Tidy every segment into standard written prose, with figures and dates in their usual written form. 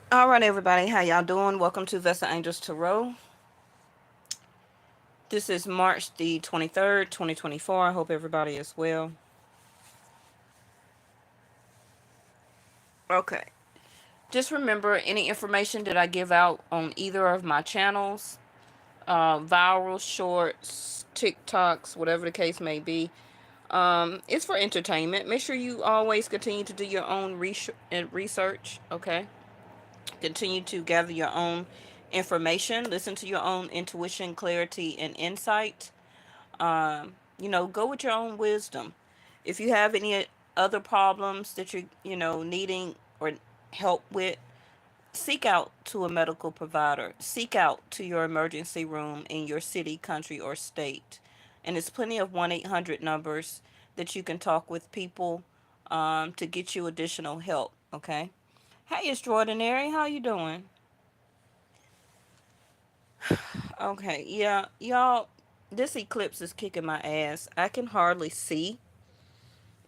All right, everybody, how y'all doing? Welcome to Vesta Angels Tarot. This is March the 23rd, 2024. I hope everybody is well. Okay, just remember any information that I give out on either of my channels, viral, shorts, TikToks, whatever the case may be, it's for entertainment. Make sure you always continue to do your own research, okay? Continue to gather your own information, listen to your own intuition, clarity, and insight. Go with your own wisdom. If you have any other problems that you're needing or help with, seek out to a medical provider. Seek out to your emergency room in your city, country, or state. And there's plenty of 1-800 numbers that you can talk with people to get you additional help. Okay. Hey, extraordinary. How you doing? Okay. Yeah, y'all. This eclipse is kicking my ass. I can hardly see,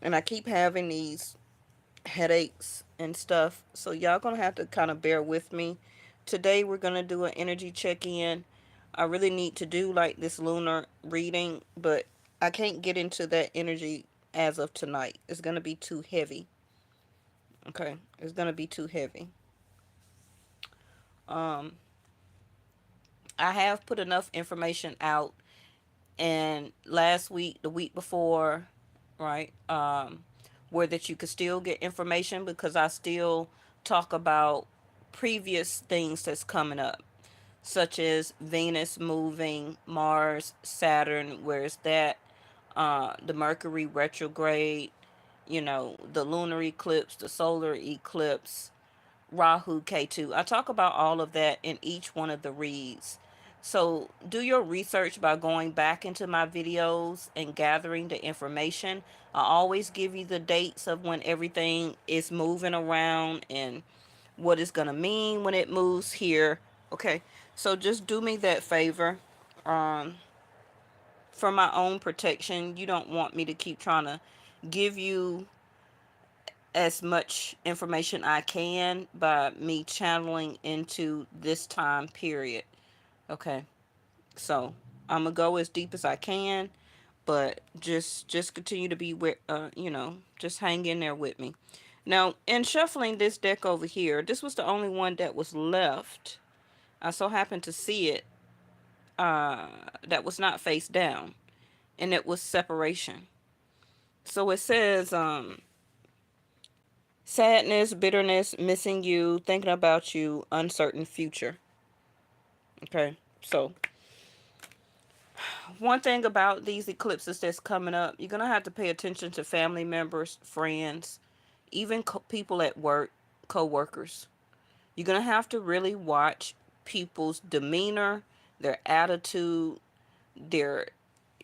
and I keep having these headaches and stuff. So y'all gonna have to kind of bear with me. Today we're gonna do an energy check-in. I really need to do like this lunar reading, but I can't get into that energy as of tonight. It's gonna be too heavy. Okay, it's gonna be too heavy. Um, I have put enough information out, and last week, the week before, right? Where that you could still get information because I still talk about previous things that's coming up, such as Venus moving, Mars, Saturn, where's that? The Mercury retrograde, the lunar eclipse, the solar eclipse, Rahu K2. I talk about all of that in each one of the reads. So do your research by going back into my videos and gathering the information. I always give you the dates of when everything is moving around and what it's going to mean when it moves here. Okay. So just do me that favor. Um, for my own protection, you don't want me to keep trying to give you as much information I can by me channeling into this time period. Okay. So, I'm gonna go as deep as I can, but just continue to be with just hang in there with me. Now, in shuffling this deck over here, this was the only one that was left. I so happened to see it that was not face down, and it was separation. So it says sadness, bitterness, missing you, thinking about you, uncertain future. Okay. So, one thing about these eclipses that's coming up, you're going to have to pay attention to family members, friends, even people at work, co-workers. You're going to have to really watch people's demeanor, their attitude, their,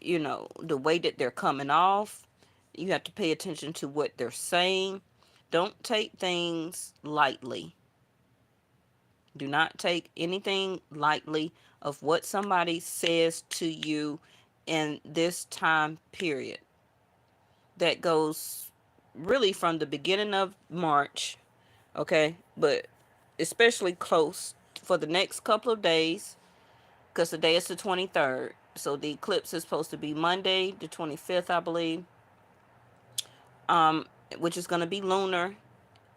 the way that they're coming off. You have to pay attention to what they're saying. Don't take things lightly. Do not take anything lightly of what somebody says to you in this time period. That goes really from the beginning of March, okay? But especially close for the next couple of days, because today is the 23rd. So the eclipse is supposed to be Monday, the 25th, I believe, um, which is going to be lunar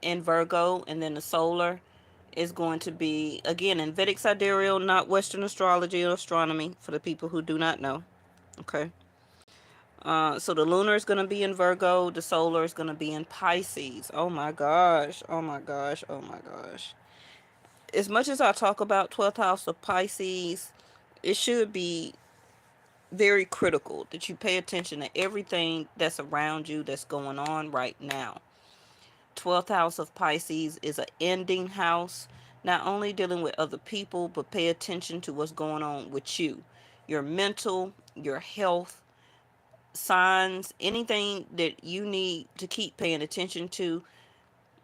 in Virgo, and then the solar is going to be again in Vedic sidereal, not Western astrology or astronomy for the people who do not know. Okay. So the lunar is going to be in Virgo, the solar is going to be in Pisces. Oh my gosh, oh my gosh, oh my gosh. As much as I talk about 12th house of Pisces, it should be very critical that you pay attention to everything that's around you that's going on right now. 12th house of Pisces is an ending house, not only dealing with other people, but pay attention to what's going on with you, your mental, your health, signs, anything that you need to keep paying attention to.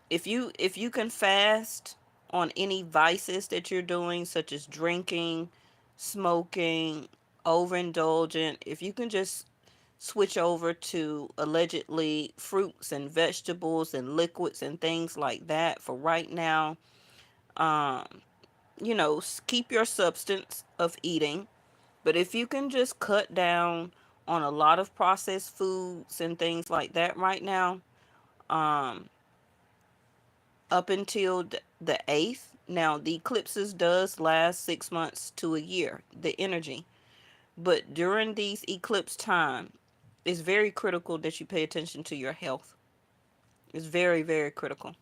If you can fast on any vices that you're doing, such as drinking, smoking, overindulgent, if you can just switch over to allegedly fruits and vegetables and liquids and things like that for right now, Um, keep your substance of eating. But if you can just cut down on a lot of processed foods and things like that right now, um, up until the 8th. Now, the eclipses does last 6 months to a year, the energy. But during these eclipse time, it's very critical that you pay attention to your health. It's very, very critical.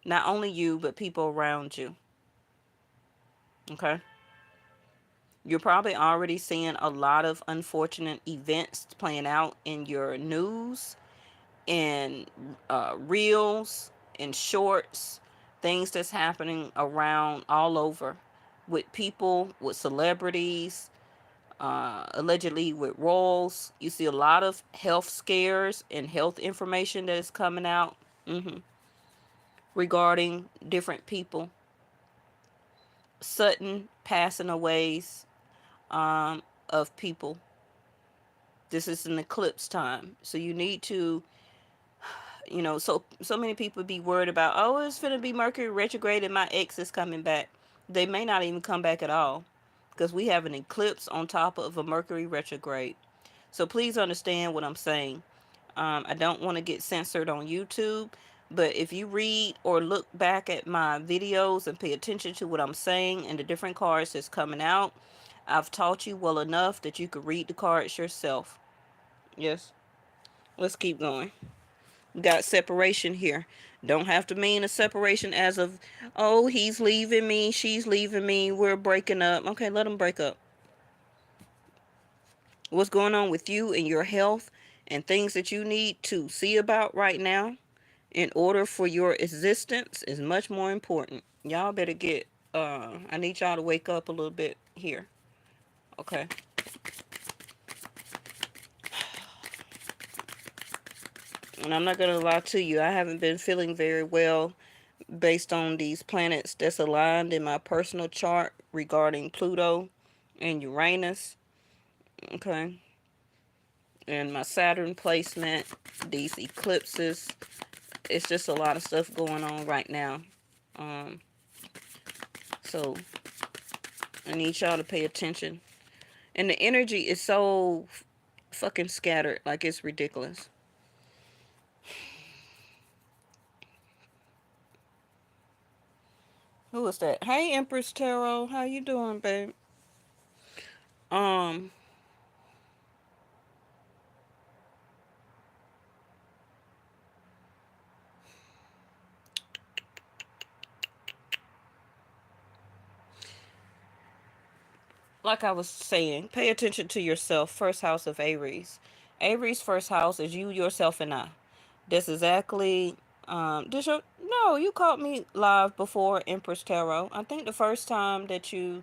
Not only you, but people around you. Okay? You're probably already seeing a lot of unfortunate events playing out in your news and reels and shorts, things that's happening around all over with people, with celebrities, allegedly with royals. You see a lot of health scares and health information that is coming out regarding different people, sudden passing aways of people. This is an eclipse time, so you need to, so many people be worried about, oh, it's gonna be Mercury retrograde and my ex is coming back. They may not even come back at all, because we have an eclipse on top of a Mercury retrograde. So please understand what I'm saying. I don't want to get censored on YouTube, but if you read or look back at my videos and pay attention to what I'm saying and the different cards that's coming out, I've taught you well enough that you could read the cards yourself. Yes. Let's keep going. We got separation here. Don't have to mean a separation as of, oh, he's leaving me, she's leaving me, we're breaking up. Okay, let them break up. What's going on with you and your health and things that you need to see about right now in order for your existence is much more important. Y'all better get, I need y'all to wake up a little bit here. Okay. And I'm not going to lie to you, I haven't been feeling very well based on these planets that's aligned in my personal chart regarding Pluto and Uranus. Okay. And my Saturn placement, these eclipses. It's just a lot of stuff going on right now. Um, so I need y'all to pay attention. And the energy is so fucking scattered, like it's ridiculous. Who is that? Hey, Empress Tarot, how you doing, babe? Um, like I was saying, pay attention to yourself. First house of Aries. Aries' first house is you, yourself, and I. That's exactly. This your no? You caught me live before Empress Tarot. I think the first time that you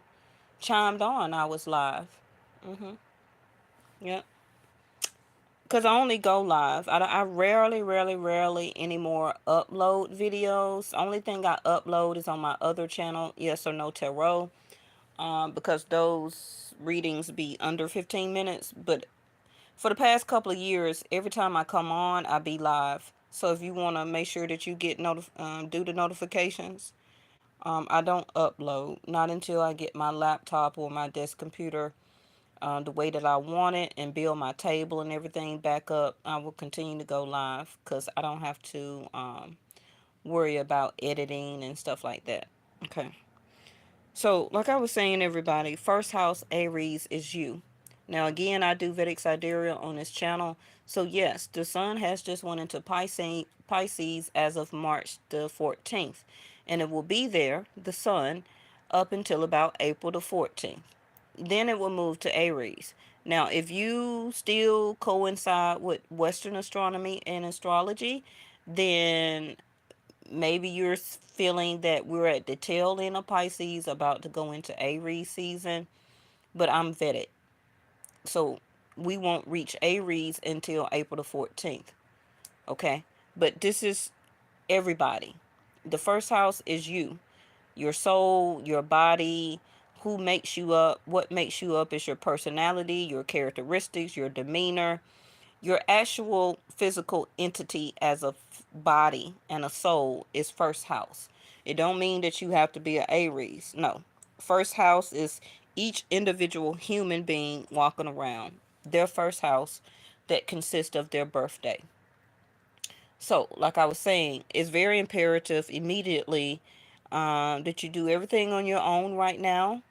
chimed on, I was live. Mhm. Yep. Cause I only go live. I rarely, rarely, rarely anymore upload videos. Only thing I upload is on my other channel, Yes or No Tarot. Because those readings be under 15 minutes. But for the past couple of years, every time I come on, I be live. So if you want to make sure that you get do the notifications, I don't upload not until I get my laptop or my desk computer the way that I want it and build my table and everything back up. I will continue to go live because I don't have to worry about editing and stuff like that. Okay. So, like I was saying, everybody, first house Aries is you. Now, again, I do Vedic Sidereal on this channel. So, yes, the sun has just went into Pisces as of March the 14th. And it will be there, the sun, up until about April the 14th. Then it will move to Aries. Now, if you still coincide with Western astronomy and astrology, then maybe you're feeling that we're at the tail end of Pisces, about to go into Aries season, but I'm vetted. So we won't reach Aries until April the 14th. Okay? But this is everybody. The first house is you, your soul, your body, who makes you up. What makes you up is your personality, your characteristics, your demeanor, your actual physical entity as a body and a soul is first house. It don't mean that you have to be an Aries. No. First house is each individual human being walking around. Their first house that consists of their birthday. So, like I was saying, it's very imperative immediately that you do everything on your own right now.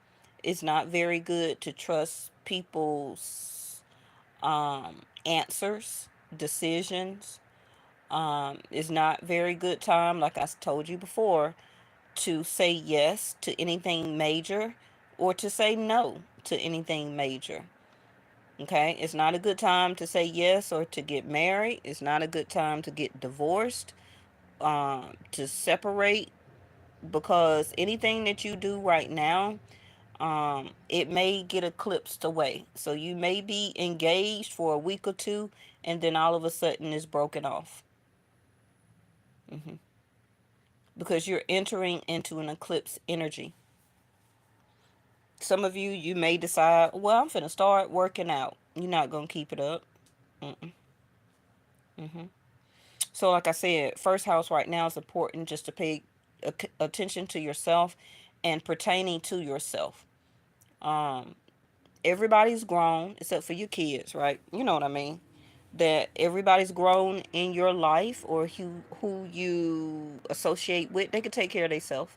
It's not very good to trust people's answers, decisions. It's not very good time, like I told you before, to say yes to anything major or to say no to anything major. Okay, it's not a good time to say yes or to get married. It's not a good time to get divorced, to separate, because anything that you do right now, it may get eclipsed away. So you may be engaged for a week or two, and then all of a sudden it's broken off. hmm Because you're entering into an eclipse energy. Some of you, you may decide, well, I'm finna start working out. You're not gonna keep it up. Mm-mm. hmm So, like I said, first house right now is important just to pay attention to yourself and pertaining to yourself. Um, Everybody's grown except for your kids, right? You know what I mean? That everybody's grown in your life, or who you associate with, they can take care of themselves.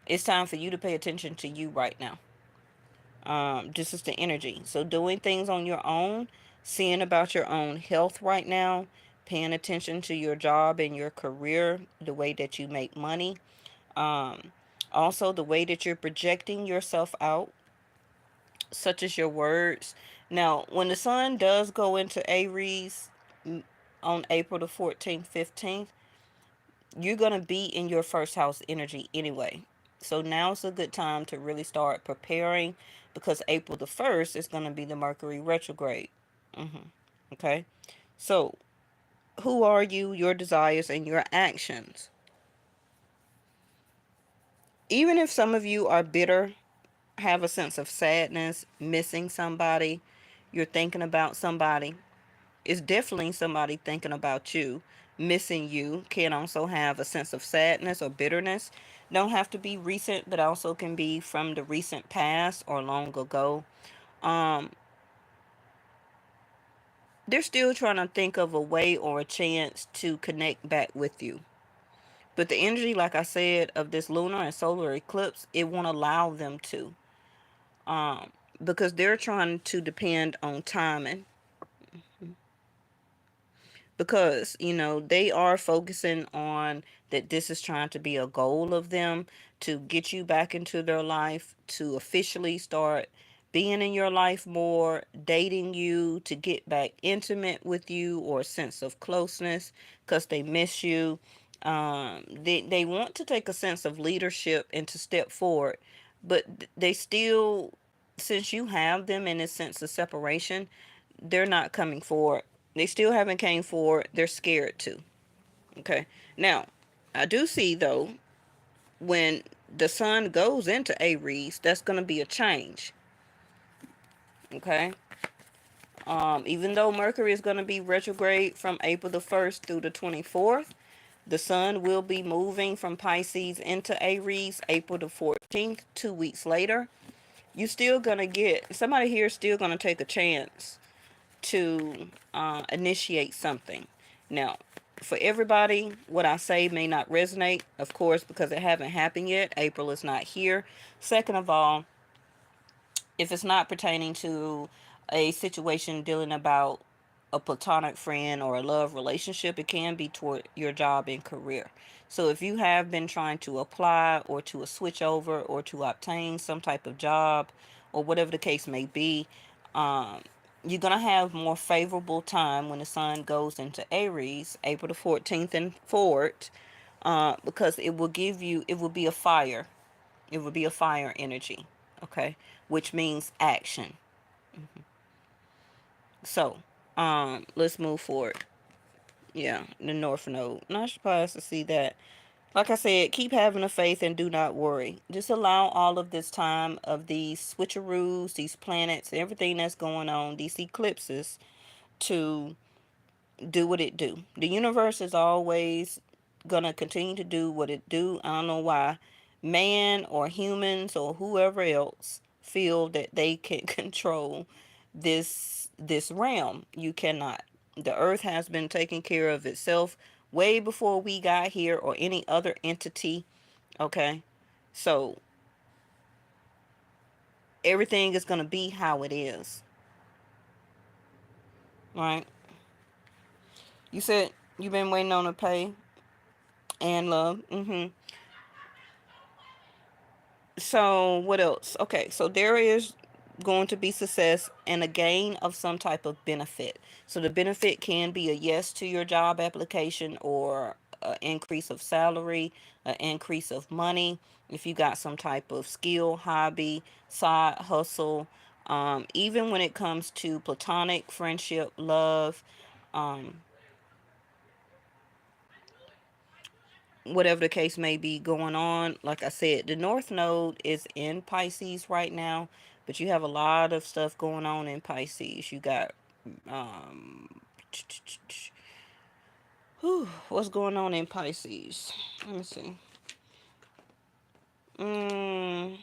It's time for you to pay attention to you right now. This is the energy. So doing things on your own, seeing about your own health right now, paying attention to your job and your career, the way that you make money. Um, Also the way that you're projecting yourself out, such as your words. Now, when the sun does go into Aries on April the 14th, 15th, you're going to be in your first house energy anyway. So now's a good time to really start preparing, because April the 1st is going to be the Mercury retrograde. hmm Okay. So, who are you, your desires, and your actions? Even if some of you are bitter, have a sense of sadness, missing somebody, you're thinking about somebody, it's definitely somebody thinking about you. Missing you can also have a sense of sadness or bitterness. Don't have to be recent, but also can be from the recent past or long ago. Um, they're still trying to think of a way or a chance to connect back with you. But the energy, like I said, of this lunar and solar eclipse, it won't allow them to. Um, because they're trying to depend on timing, because they are focusing on that this is trying to be a goal of them, to get you back into their life, to officially start being in your life more, dating you, to get back intimate with you, or a sense of closeness because they miss you. They want to take a sense of leadership and to step forward, but they still, since you have them in a sense of separation, they're not coming forward. They still haven't came forward. They're scared to. Okay. Now, I do see though, when the sun goes into Aries, that's going to be a change. Okay. Even though Mercury is going to be retrograde from April the 1st through the 24th, the sun will be moving from Pisces into Aries April the 14th, 2 weeks later. You still going to get somebody here, still going to take a chance to initiate something. Now, for everybody, what I say may not resonate, of course, because it haven't happened yet. April is not here. Second of all, if it's not pertaining to a situation dealing about a platonic friend or a love relationship, it can be toward your job and career. So if you have been trying to apply or to a switch over or to obtain some type of job or whatever the case may be, um, you're going to have more favorable time when the sun goes into Aries, April the 14th and forward, because it will be a fire. It will be a fire energy, okay? Which means action. So, let's move forward. Yeah, the North Node. Not surprised to see that. Like I said, keep having the faith and do not worry. Just allow all of this time of these switcheroos, these planets, everything that's going on, these eclipses, to do what it do. The universe is always gonna continue to do what it do. I don't know why man or humans or whoever else feel that they can control this realm. You cannot. The earth has been taking care of itself way before we got here or any other entity. Okay. So everything is gonna be how it is. Right? You said you've been waiting on a pay and love. So what else? Okay, so there is going to be success and a gain of some type of benefit. So the benefit can be a yes to your job application or an increase of salary, an increase of money. If you got some type of skill, hobby, side hustle, even when it comes to platonic friendship, love, um, whatever the case may be going on. Like I said, the North Node is in Pisces right now, but you have a lot of stuff going on in Pisces. You got, um, what's going on in Pisces? Let me see. Mm,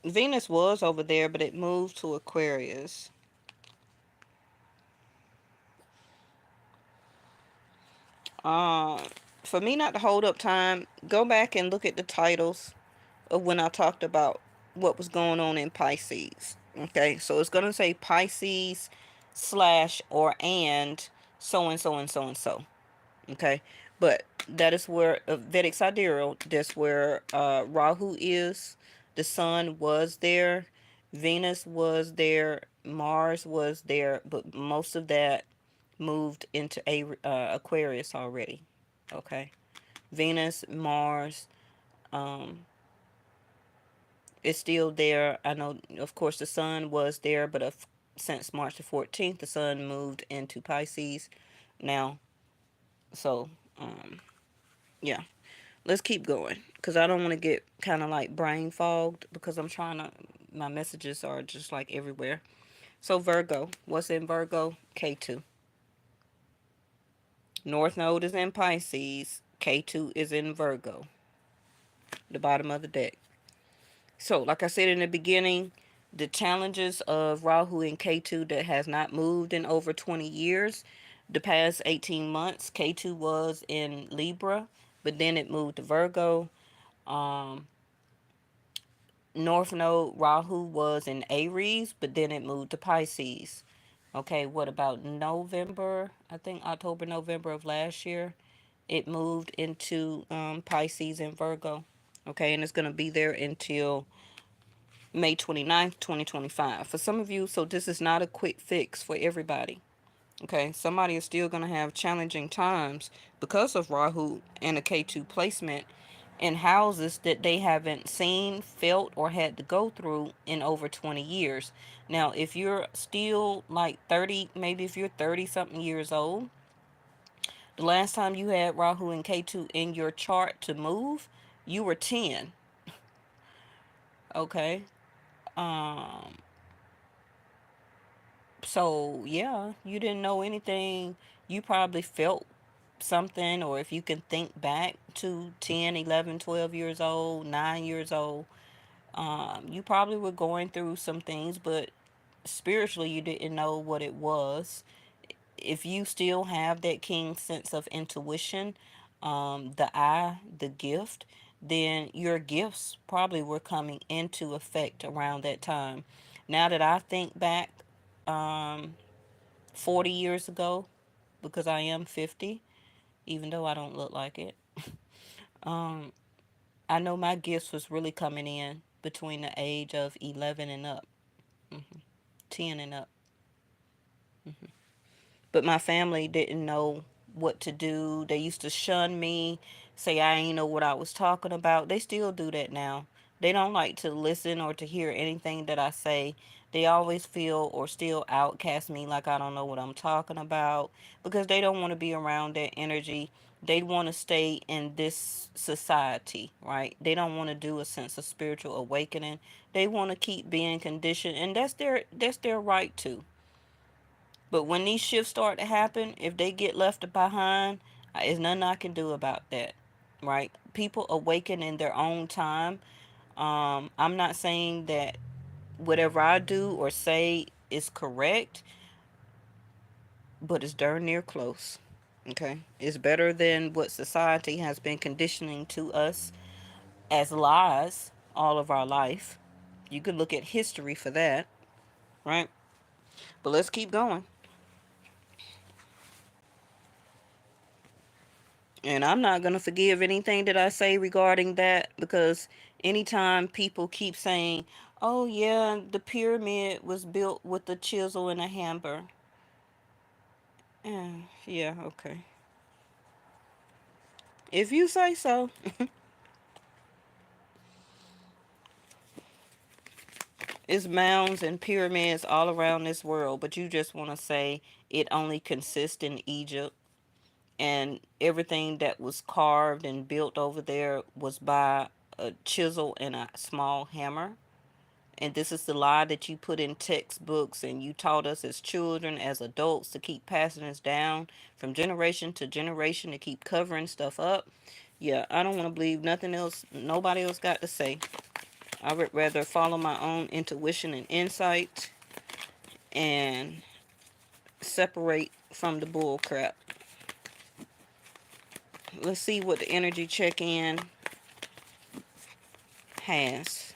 Venus was over there, but it moved to Aquarius. Um, for me not to hold up time, go back and look at the titles of when I talked about what was going on in Pisces. Okay, so it's going to say Pisces slash or and so and so and so and so. Okay, but that is where Vedic Sidereal, that's where Rahu is. The sun was there, Venus was there, Mars was there, but most of that moved into Aquarius already. Okay, Venus, Mars, um, is still there. I know, of course, the sun was there, but since March the 14th, the sun moved into Pisces now. So, um, yeah, let's keep going because I don't want to get kind of like brain fogged because I'm trying to, my messages are just like everywhere. So, Virgo, what's in Virgo? K2. North Node is in Pisces, K2 is in Virgo, the bottom of the deck. So, like I said in the beginning, the challenges of Rahu and K2 that has not moved in over 20 years. The past 18 months, K2 was in Libra, but then it moved to Virgo. Um, North Node Rahu was in Aries, but then it moved to Pisces. Okay, what about November? I think October, November of last year, it moved into Pisces and Virgo. Okay, and it's going to be there until May 29th, 2025. For some of you, so this is not a quick fix for everybody. Okay, somebody is still going to have challenging times because of Rahu and a K2 placement in houses that they haven't seen, felt, or had to go through in over 20 years. Now, if you're still like 30, maybe if you're 30 something years old, the last time you had Rahu and K2 in your chart to move, you were 10. Okay. Um, So, yeah, you didn't know anything. You probably felt something, or if you can think back to 10, 11, 12 years old, 9 years old, you probably were going through some things, but spiritually you didn't know what it was. If you still have that king sense of intuition, the eye, the gift, then your gifts probably were coming into effect around that time. Now that I think back, um, 40 years ago, because I am 50, even though I don't look like it. Um, I know my gifts was really coming in between the age of 11 and up, 10 and up. But my family didn't know what to do. They used to shun me, say I ain't know what I was talking about. They still do that now. They don't like to listen or to hear anything that I say. They always feel or still outcast me like I don't know what I'm talking about because they don't want to be around that energy. They want to stay in this society, right? They don't want to do a sense of spiritual awakening. They want to keep being conditioned, and that's their right to. But when these shifts start to happen, if they get left behind, there's nothing I can do about that. Right? People awaken in their own time. I'm not saying that whatever I do or say is correct, but it's darn near close. Okay? It's better than what society has been conditioning to us as lies all of our life. You could look at history for that, right? But let's keep going. And I'm not going to forgive anything that I say regarding that, because anytime people keep saying, oh, yeah, the pyramid was built with a chisel and a hammer. Yeah, okay. If you say so. It's mounds and pyramids all around this world, but you just want to say it only consists in Egypt, and everything that was carved and built over there was by a chisel and a small hammer. And this is the lie that you put in textbooks and you taught us as children, as adults, to keep passing this down from generation to generation, to keep covering stuff up. Yeah, I don't want to believe nothing else nobody else got to say. I would rather follow my own intuition and insight and separate from the bull crap. Let's see what the energy check-in has.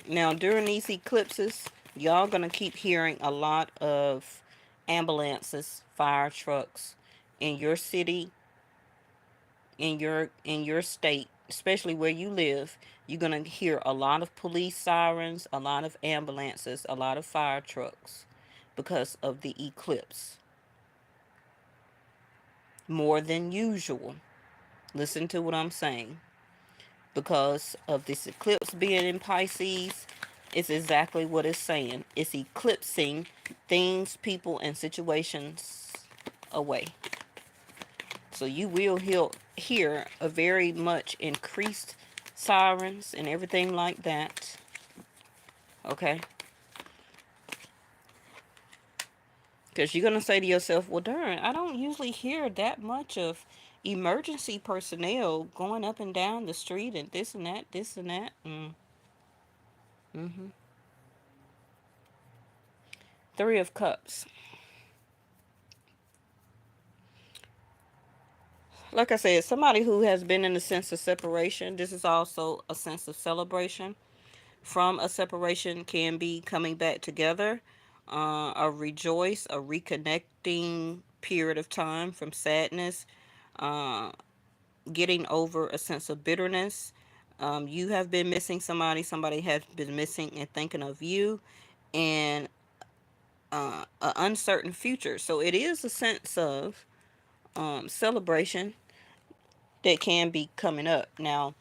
Now, during these eclipses, y'all gonna keep hearing a lot of ambulances, fire trucks in your city, in your state, especially where you live. You're gonna hear a lot of police sirens, a lot of ambulances, a lot of fire trucks because of the eclipse. More than usual. Listen to what I'm saying. Because of this eclipse being in Pisces, it's exactly what it's saying. It's eclipsing things, people, and situations away. So you will hear a very much increased sirens and everything like that. Okay? Because you're going to say to yourself, well, darn, I don't usually hear that much of emergency personnel going up and down the street and this and that, this and that. Mm-hmm. Three of Cups. Like I said, somebody who has been in a sense of separation. This is also a sense of celebration. From a separation can be coming back together, a rejoice, a reconnecting period of time from sadness, uh, getting over a sense of bitterness. You have been missing somebody, somebody has been missing and thinking of you, and an uncertain future. So it is a sense of celebration that can be coming up. Now,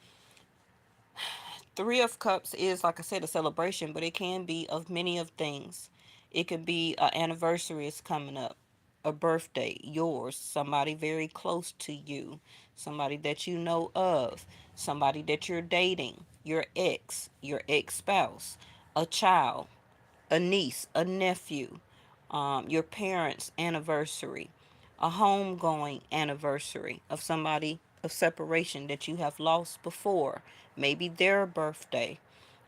Three of Cups is, like I said, a celebration, but it can be of many of things. It could be an anniversary is coming up, a birthday, yours, somebody very close to you, somebody that you know of, somebody that you're dating, your ex spouse, a child, a niece, a nephew, your parents' anniversary, a homegoing anniversary of somebody of separation that you have lost before, maybe their birthday.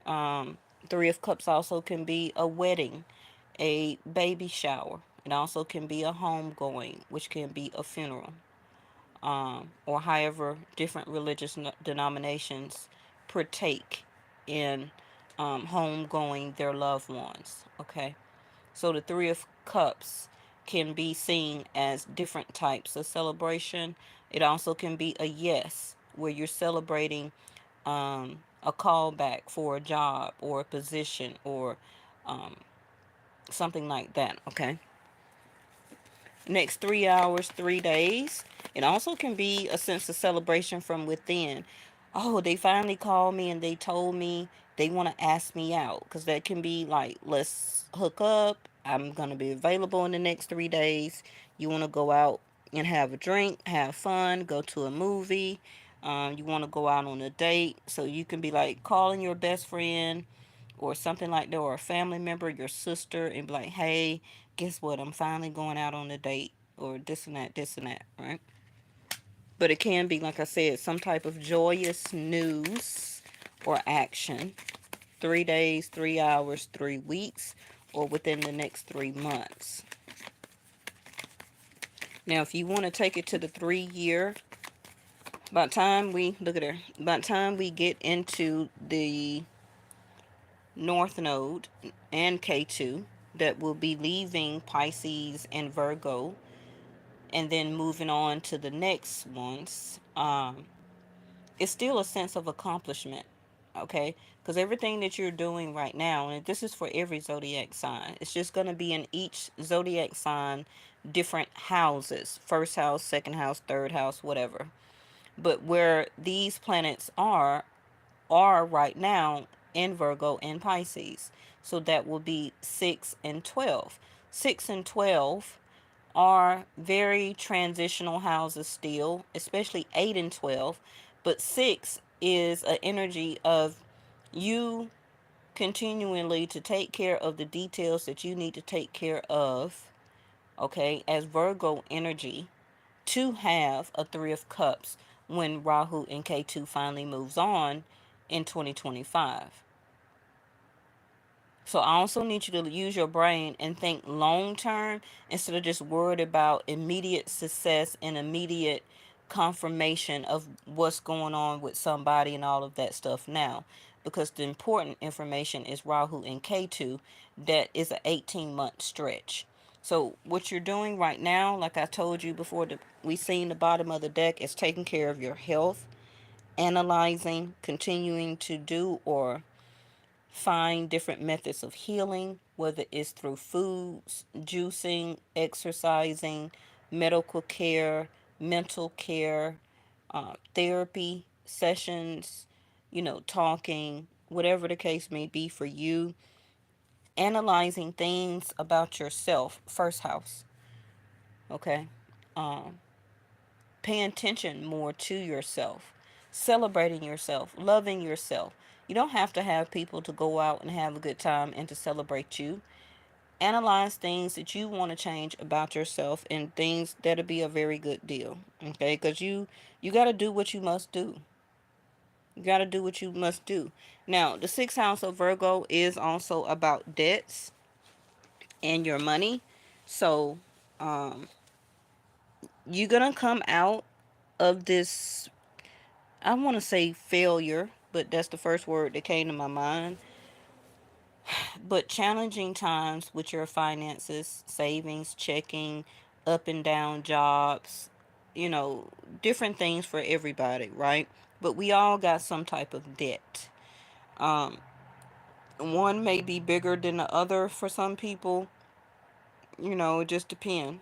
Um, Three of Cups also can be a wedding, a baby shower. It also can be a homegoing, which can be a funeral, or however different religious denominations partake in homegoing their loved ones. Okay. So the Three of Cups can be seen as different types of celebration. It also can be a yes, where you're celebrating a callback for a job or a position or um, something like that. Okay. Next 3 hours, 3 days. It also can be a sense of celebration from within. Oh, they finally called me and they told me they want to ask me out. Because that can be like, let's hook up. I'm going to be available in the next 3 days. You want to go out and have a drink, have fun, go to a movie. You want to go out on a date. So you can be like calling your best friend or something like that, or a family member, your sister, and be like, hey, guess what? I'm finally going out on a date, or this and that, right? But it can be, like I said, some type of joyous news or action. 3 days, 3 hours, 3 weeks, or within the next 3 months. Now, if you want to take it to the 3 year, by the time we look at her, by the time we get into the North Node and K2, that will be leaving Pisces and Virgo, and then moving on to the next ones, it's still a sense of accomplishment, okay? Because everything that you're doing right now, and this is for every zodiac sign, it's just going to be in each zodiac sign, different houses, first house, second house, third house, whatever. But where these planets are right now in Virgo and Pisces. So that will be 6 and 12. 6 and 12 are very transitional houses still, especially 8 and 12. But 6 is an energy of you continually to take care of the details that you need to take care of, okay, as Virgo energy, to have a 3 of Cups when Rahu and K2 finally moves on in 2025. So I also need you to use your brain and think long term instead of just worried about immediate success and immediate confirmation of what's going on with somebody and all of that stuff now. Because the important information is Rahu and K2, that is an 18-month stretch. So what you're doing right now, like I told you before, we seen the bottom of the deck, is taking care of your health, analyzing, continuing to do or find different methods of healing, whether it's through foods, juicing, exercising, medical care, mental care, therapy sessions, talking, whatever the case may be for you. Analyzing things about yourself, first house, okay? Um, Paying attention more to yourself, celebrating yourself, loving yourself. You don't have to have people to go out and have a good time and to celebrate you. Analyze things that you want to change about yourself and things that'll be a very good deal. Okay, because you got to do what you must do. You got to do what you must do. Now, the 6th house of Virgo is also about debts and your money. So, you're going to come out of this, I want to say failure, but that's the first word that came to my mind. But challenging times with your finances, savings, checking, up and down jobs, you know, different things for everybody, right? But we all got some type of debt. Um, One may be bigger than the other for some people. It just depends.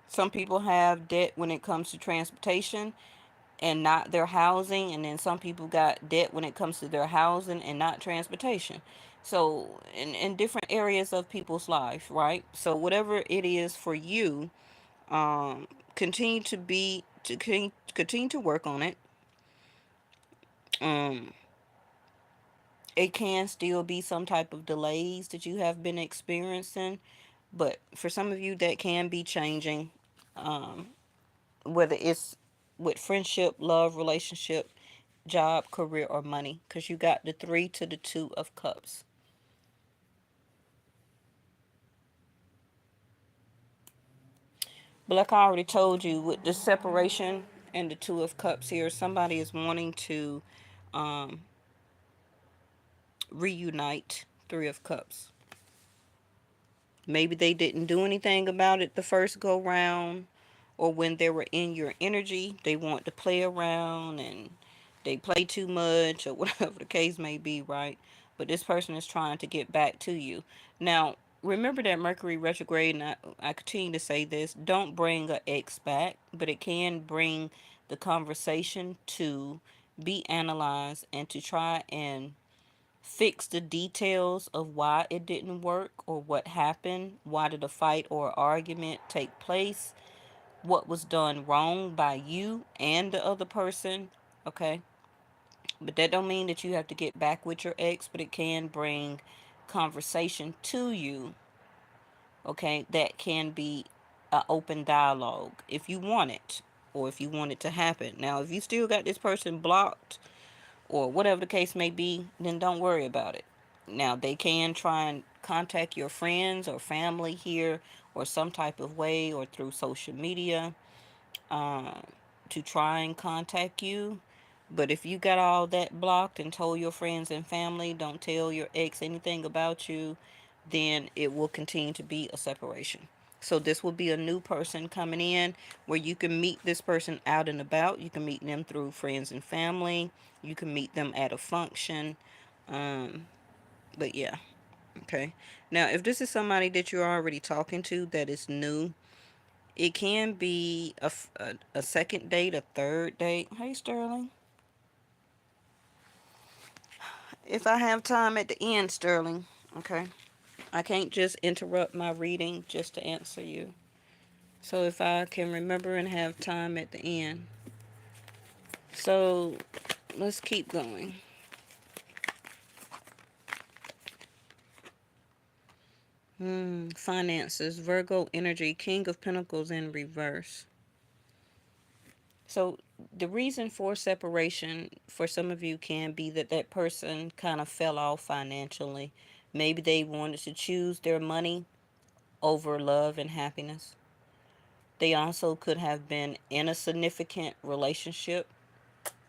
Some people have debt when it comes to transportation and not their housing, and then some people got debt when it comes to their housing and not transportation. So in different areas of people's life, right? So whatever it is for you, um continue to continue to work on it. um it can still be some type of delays that you have been experiencing, but for some of you that can be changing, um whether it's with friendship, love, relationship, job, career, or money, because you got the 3 to the 2 of Cups. But like I already told you, with the separation and the 2 of Cups here, somebody is wanting to um, reunite 3 of Cups. Maybe they didn't do anything about it the first go round, or when they were in your energy, they want to play around and they play too much, or whatever the case may be, right? But this person is trying to get back to you. Now, remember that Mercury retrograde, and I continue to say this, don't bring an ex back, but it can bring the conversation to be analyzed and to try and fix the details of why it didn't work or what happened. Why did a fight or argument take place? What was done wrong by you and the other person? Okay. But that don't mean that you have to get back with your ex, but it can bring conversation to you, okay, that can be an open dialogue if you want it, or if you want it to happen. Now, if you still got this person blocked or whatever the case may be, then don't worry about it. Now, they can try and contact your friends or family here or some type of way or through social media, um, to try and contact you. But if you got all that blocked and told your friends and family, don't tell your ex anything about you, then it will continue to be a separation. So this will be a new person coming in where you can meet this person out and about. You can meet them through friends and family. You can meet them at a function. Um, but yeah, okay. Now, if this is somebody that you're already talking to that is new, it can be a second date, a third date. Hey, Sterling. If I have time at the end, Sterling, okay? I can't just interrupt my reading just to answer you. So if I can remember and have time at the end. So let's keep going. Finances, Virgo energy, King of Pentacles in reverse. So the reason for separation for some of you can be that that person kind of fell off financially. Maybe they wanted to choose their money over love and happiness. They also could have been in a significant relationship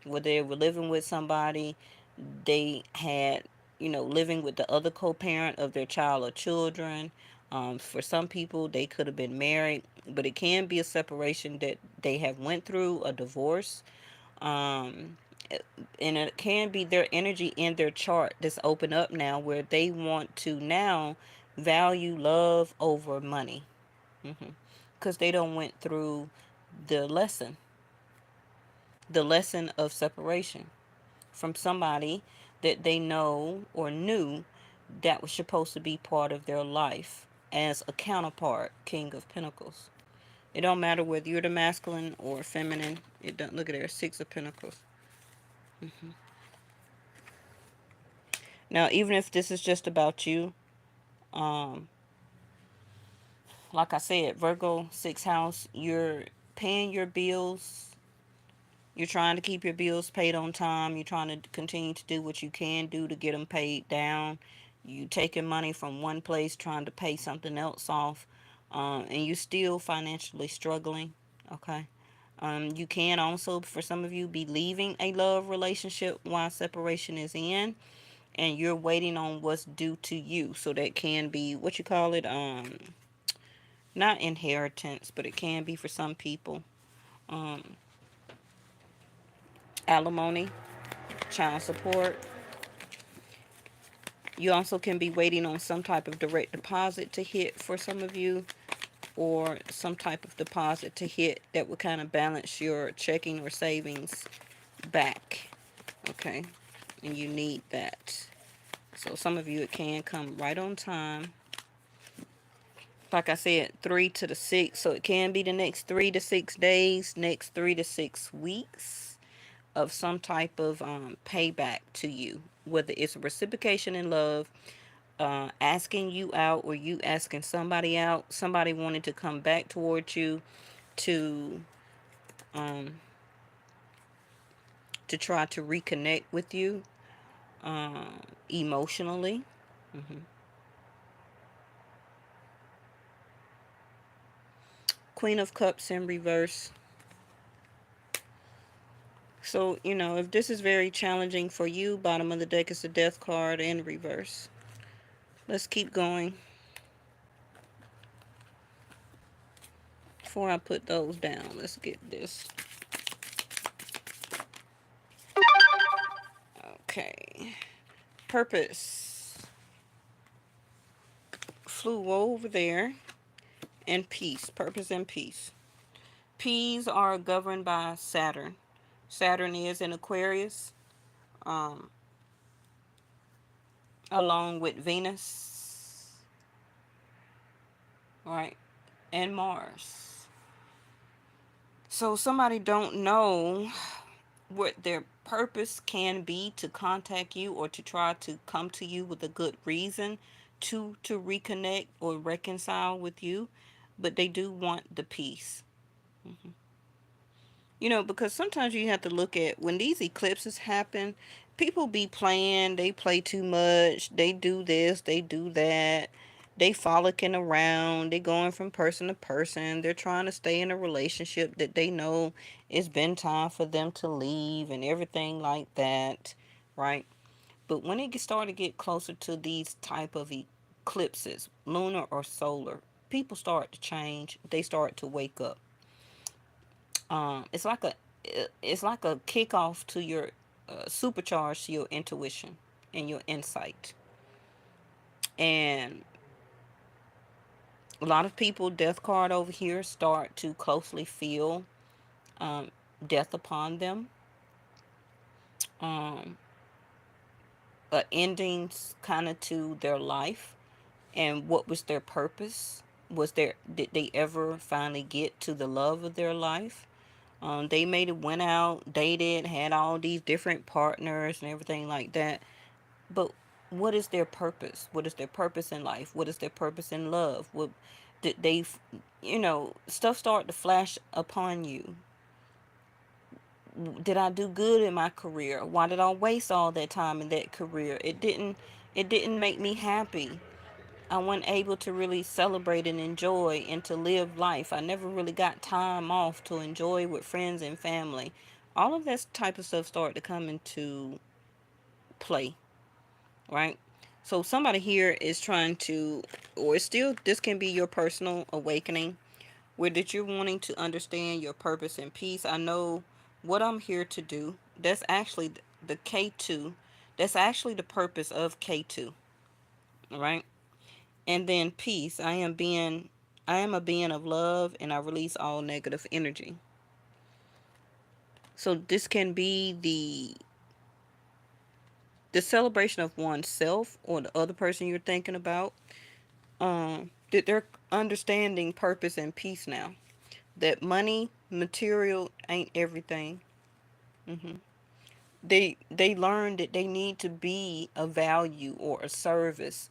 where they were living with somebody. They had, living with the other co-parent of their child or children. For some people, they could have been married, but it can be a separation that they have went through a divorce. Um, and it can be their energy in their chart that's open up now where they want to now value love over money. Because they don't went through the lesson of separation from somebody that they know or knew that was supposed to be part of their life as a counterpart, King of Pentacles. It don't matter whether you're the masculine or feminine. It don't. Look at there, Six of Pentacles. Now, even if this is just about you, um, like I said, Virgo, sixth house, you're paying your bills. You're trying to keep your bills paid on time. You're trying to continue to do what you can do to get them paid down. You taking money from one place, trying to pay something else off, and you still financially struggling. Okay. You can also, for some of you, be leaving a love relationship while separation is in, and you're waiting on what's due to you. So that can be what you call it, not inheritance, but it can be for some people, um, alimony, child support. You also can be waiting on some type of direct deposit to hit for some of you, or some type of deposit to hit that would kind of balance your checking or savings back. Okay, and you need that. So some of you, it can come right on time. Like I said, 3 to the 6, so it can be the next 3 to 6 days, next 3 to 6 weeks of some type of payback to you, whether it's a reciprocation in love, asking you out, or you asking somebody out, somebody wanting to come back towards you to um, try to reconnect with you emotionally. hmm Queen of Cups in reverse. So, if this is very challenging for you, bottom of the deck is the Death card in reverse. Let's keep going before I put those down. Let's get this. Okay. Purpose. Flew over there. And peace. Purpose and peace. P's are governed by Saturn. Saturn is in Aquarius, um, along with Venus, right, and Mars. So somebody don't know what their purpose can be to contact you or to try to come to you with a good reason to reconnect or reconcile with you, but they do want the peace. Because sometimes you have to look at when these eclipses happen, people be playing, they play too much, they do this, they do that, they frolicking around, they going from person to person, they're trying to stay in a relationship that they know it's been time for them to leave and everything like that, right? But when it start to get closer to these type of eclipses, lunar or solar, people start to change, they start to wake up. It's like a kickoff to your supercharge to your intuition and your insight. And a lot of people, death card over here, start to closely feel um, death upon them. Um, Endings kind of to their life, and what was their purpose? Did they ever finally get to the love of their life? They made it, went out, dated, had all these different partners and everything like that. But what is their purpose? What is their purpose in life? What is their purpose in love? What did they, stuff start to flash upon you? Did I do good in my career? Why did I waste all that time in that career? It didn't make me happy. I wasn't able to really celebrate and enjoy and to live life. I never really got time off to enjoy with friends and family. All of that type of stuff started to come into play, right? So somebody here is trying to, or still, this can be your personal awakening, where that you're wanting to understand your purpose and peace. I know what I'm here to do. That's actually the K2. That's actually the purpose of K2, right? And then peace. I am a being of love and I release all negative energy. So this can be the celebration of oneself or the other person you're thinking about. That they're understanding purpose and peace now. That money, material ain't everything. They learn that they need to be a value or a service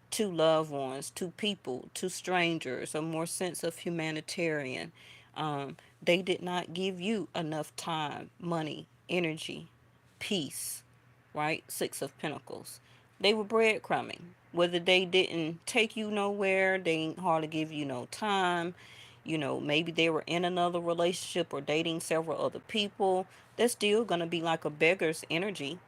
to loved ones, to people, to strangers, a more sense of humanitarian. They did not give you enough time, money, energy, peace, right? Six of Pentacles. They were breadcrumbing. Whether they didn't take you nowhere, they ain't hardly give you no time. Maybe they were in another relationship or dating several other people. They're still going to be like a beggar's energy.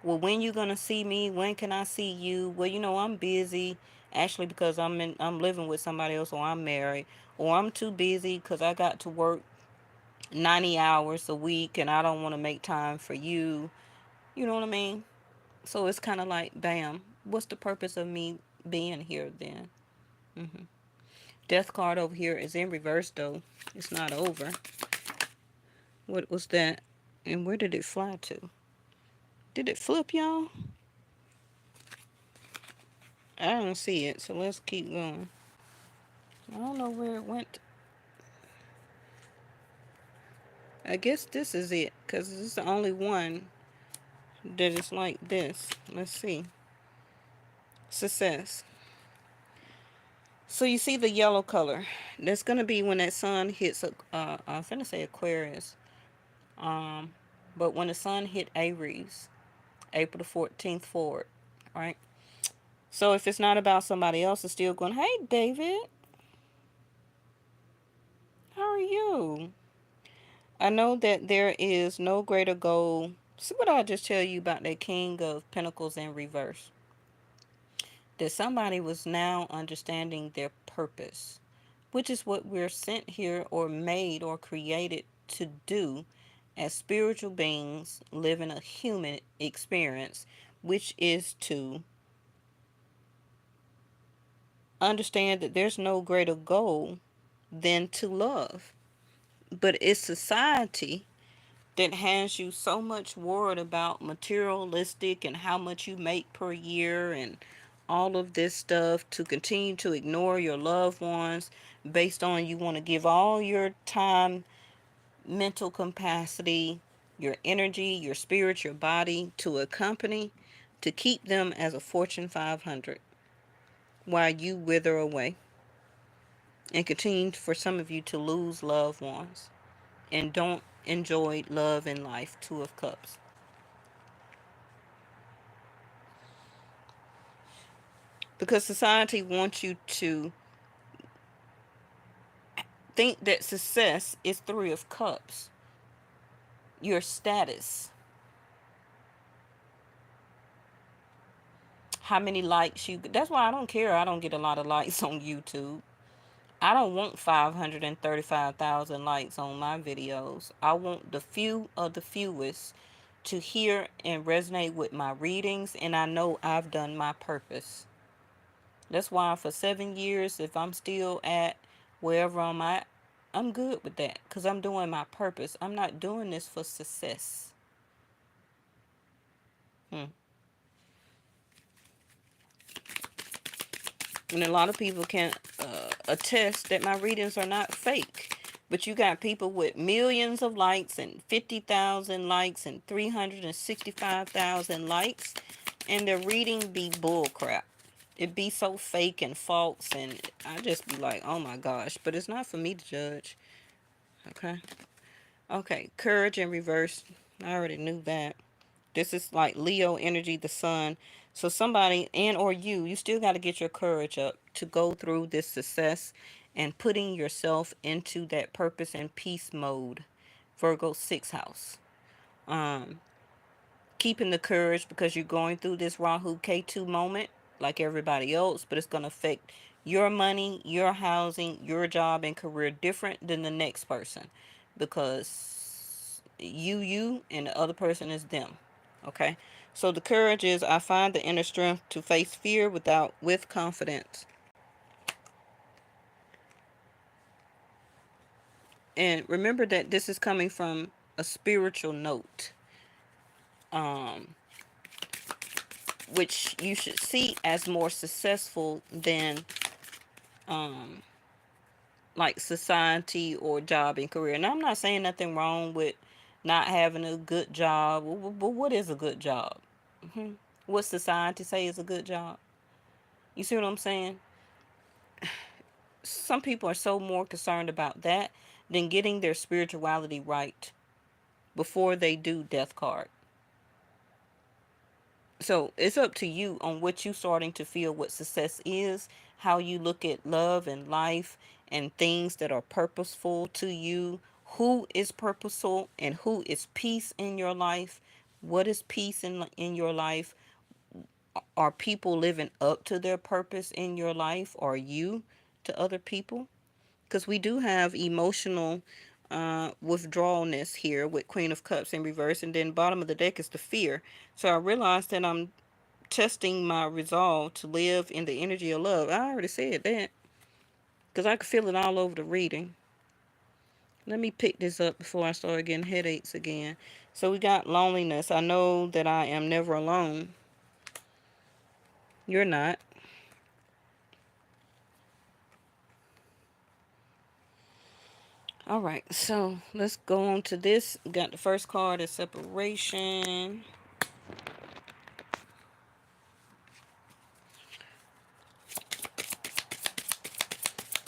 Well, when you gonna see me? When can I see you? Well, I'm busy. Actually, because I'm living with somebody else, or I'm married, or I'm too busy because I got to work 90 hours a week, and I don't want to make time for you. You know what I mean? So it's kind of like, bam. What's the purpose of me being here then? Death card over here is in reverse though. It's not over. What was that? And where did it fly to? Did it flip, y'all? I don't see it, so let's keep going. I don't know where it went. I guess this is it, because this is the only one that is like this. Let's see. Success. So you see the yellow color. That's going to be when that sun hits, I'm finna say Aquarius. Um, but when the sun hit Aries, April the 14th forward, right? So if it's not about somebody else, it's still going, hey, David, how are you? I know that there is no greater goal. See what I just tell you about that King of Pentacles in reverse. That somebody was now understanding their purpose, which is what we're sent here or made or created to do as spiritual beings living a human experience, which is to understand that there's no greater goal than to love. But it's society that has you so much worried about materialistic and how much you make per year and all of this stuff to continue to ignore your loved ones based on you want to give all your time, mental capacity, your energy, your spirit, your body to a company to keep them as a Fortune 500 while you wither away and continue for some of you to lose loved ones and don't enjoy love in life. Two of Cups. Because society wants you to think that success is Three of Cups. Your status, how many likes you. That's why I don't care. I don't get a lot of likes on YouTube. I don't want 535,000 likes on my videos. I want the few of the fewest to hear and resonate with my readings, and I know I've done my purpose. That's why for 7 years, if I'm still at wherever I'm at, I'm good with that because I'm doing my purpose. I'm not doing this for success. Hmm. And a lot of people can attest that my readings are not fake. But you got people with millions of likes and 50,000 likes and 365,000 likes, and their reading be bullcrap. It be so fake and false, and I just be like, oh my gosh. But it's not for me to judge. Okay. Okay. Courage in reverse. I already knew that. This is like Leo energy, the sun. So somebody and or you still got to get your courage up to go through this success and putting yourself into that purpose and peace mode. Virgo 6th house. Um, Keeping the courage because you're going through this Rahu K2 moment like everybody else, but it's going to affect your money, your housing, your job and career different than the next person because you and the other person is them. Okay? So the courage is I find the inner strength to face fear with confidence. And remember that this is coming from a spiritual note. Um which you should see as more successful than um like society or job and career. And I'm not saying nothing wrong with not having a good job, but what is a good job? Hmm What society say is a good job? You see what I'm saying? Some people are so more concerned about that than getting their spirituality right before they do death card. So it's up to you on what you starting to feel what success is, how you look at love and life and things that are purposeful to you, who is purposeful and who is peace in your life. What is peace in your life? Are people living up to their purpose in your life? Are you to other people? Because we do have emotional withdrawalness here with Queen of Cups in reverse, and then bottom of the deck is the fear. So I realized that I'm testing my resolve to live in the energy of love. I already said that because I could feel it all over the reading. Let me pick this up before I start getting headaches again. So we got loneliness. I know that I am never alone. You're not. All right, so let's go on to this. We got the first card is separation.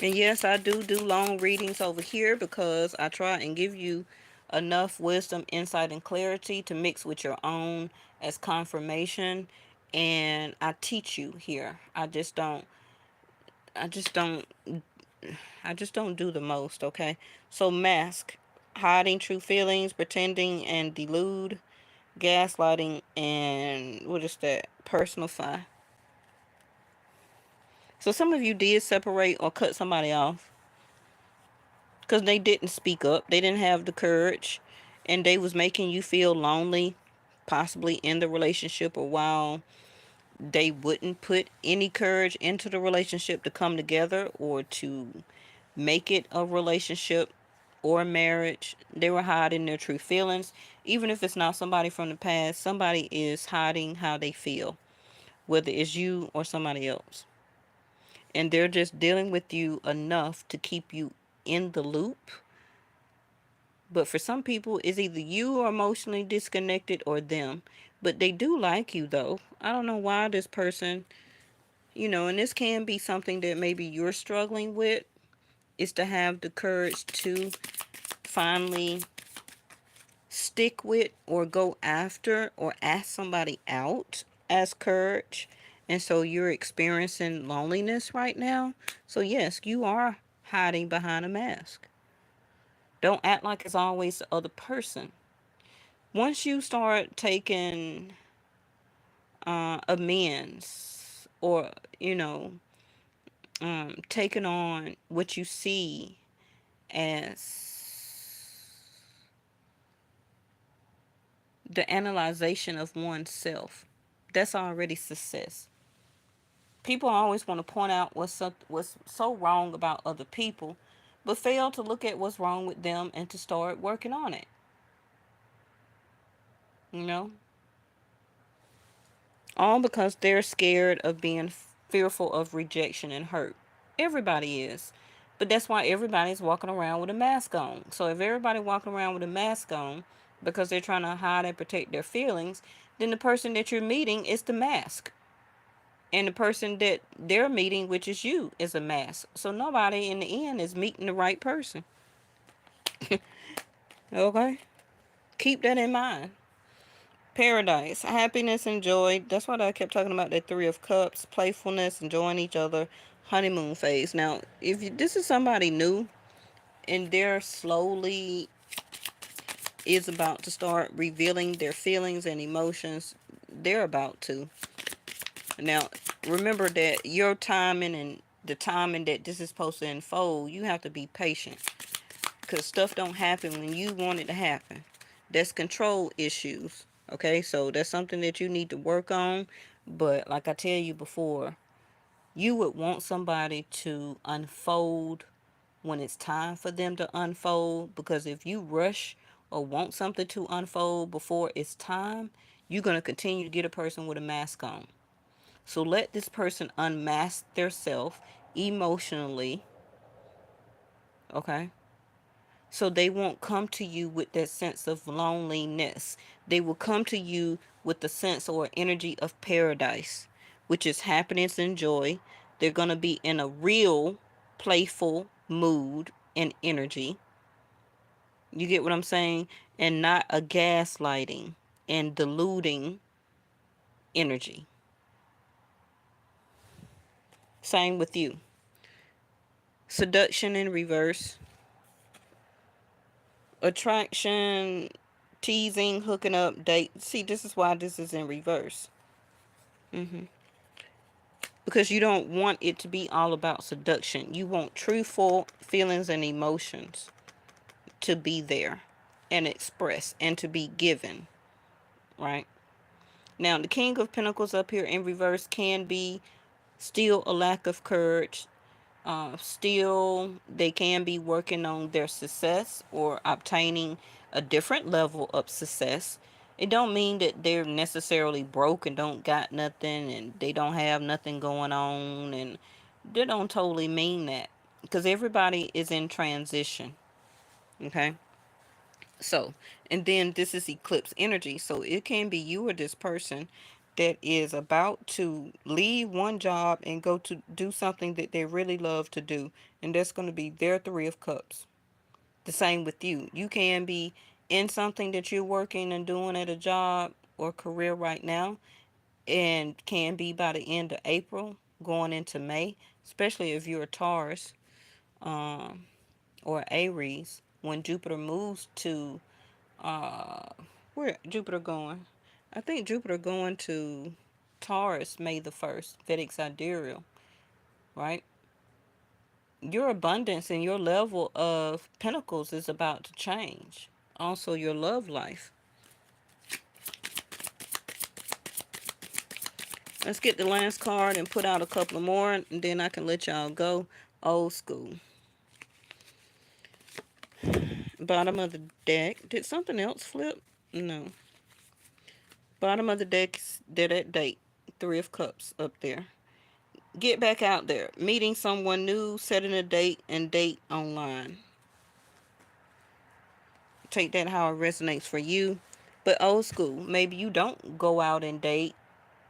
And yes, I do long readings over here because I try and give you enough wisdom, insight, and clarity to mix with your own as confirmation. And I teach you here. I just don't, I just don't do the most, okay? So mask, hiding true feelings, pretending and delude, gaslighting, and what is that? Personify. So some of you did separate or cut somebody off because they didn't speak up. They didn't have the courage, and they was making you feel lonely, possibly in the relationship, or while they wouldn't put any courage into the relationship to come together or to make it a relationship or a marriage. They were hiding their true feelings. Even if it's not somebody from the past, somebody is hiding how they feel, whether it's you or somebody else. And they're just dealing with you enough to keep you in the loop, But for some people, it's either you are emotionally disconnected or them. But they do like you, though. I don't know why this person, and this can be something that maybe you're struggling with, is to have the courage to finally stick with or go after or ask somebody out as courage. And so you're experiencing loneliness right now. So, yes, you are hiding behind a mask. Don't act like it's always the other person. Once you start taking amends or, you know, taking on what you see as the analyzation of oneself, that's already success. People always want to point out what's so wrong about other people, but fail to look at what's wrong with them and to start working on it. You know, all because they're scared of being fearful of rejection and hurt. Everybody is. But that's why everybody's walking around with a mask on. So if everybody walking around with a mask on because they're trying to hide and protect their feelings, then the person that you're meeting is the mask. And the person that they're meeting, which is you, is a mask. So nobody in the end is meeting the right person. Okay? Keep that in mind. Paradise, happiness and joy. That's what I kept talking about, that Three of Cups, playfulness, enjoying each other, honeymoon phase. Now, if this is somebody new and they're slowly is about to start revealing their feelings and emotions, they're about to. Now, remember that your timing and the timing that this is supposed to unfold, you have to be patient because stuff don't happen when you want it to happen. That's control issues. Okay, so that's something that you need to work on. But like I tell you before, you would want somebody to unfold when it's time for them to unfold, because if you rush or want something to unfold before it's time, you're going to continue to get a person with a mask on. So let this person unmask their self emotionally, okay? So they won't come to you with that sense of loneliness. They will come to you with the sense or energy of paradise, which is happiness and joy. They're going to be in a real playful mood and energy. You get what I'm saying? And not a gaslighting and diluting energy. Same with you. Seduction in reverse. Attraction, teasing, hooking up, date. See, this is why this is in reverse. Because you don't want it to be all about seduction. You want truthful feelings and emotions to be there and expressed and to be given, right? Now, the King of Pentacles up here in reverse can be still a lack of courage. Still, they can be working on their success or obtaining a different level of success. It don't mean that they're necessarily broke and don't got nothing and they don't have nothing going on, and they don't totally mean that, because everybody is in transition. Okay, so, and then this is eclipse energy, so it can be you or this person that is about to leave one job and go to do something that they really love to do, and that's going to be their Three of Cups. The same with you. You can be in something that you're working and doing at a job or career right now, and can be by the end of April going into May, especially if you're a Taurus um, or Aries, when Jupiter moves to uh, where Jupiter going? I think Jupiter going to Taurus May the 1st, Vedic Sidereal, right? Your abundance and your level of pentacles is about to change. Also, your love life. Let's get the last card and put out a couple more, and then I can let y'all go. Old school. Bottom of the deck. Did something else flip? No. Bottom of the deck, that date. Three of Cups up there. Get back out there. Meeting someone new, setting a date, and date online. take that how it resonates for you. But old school, maybe you don't go out and date.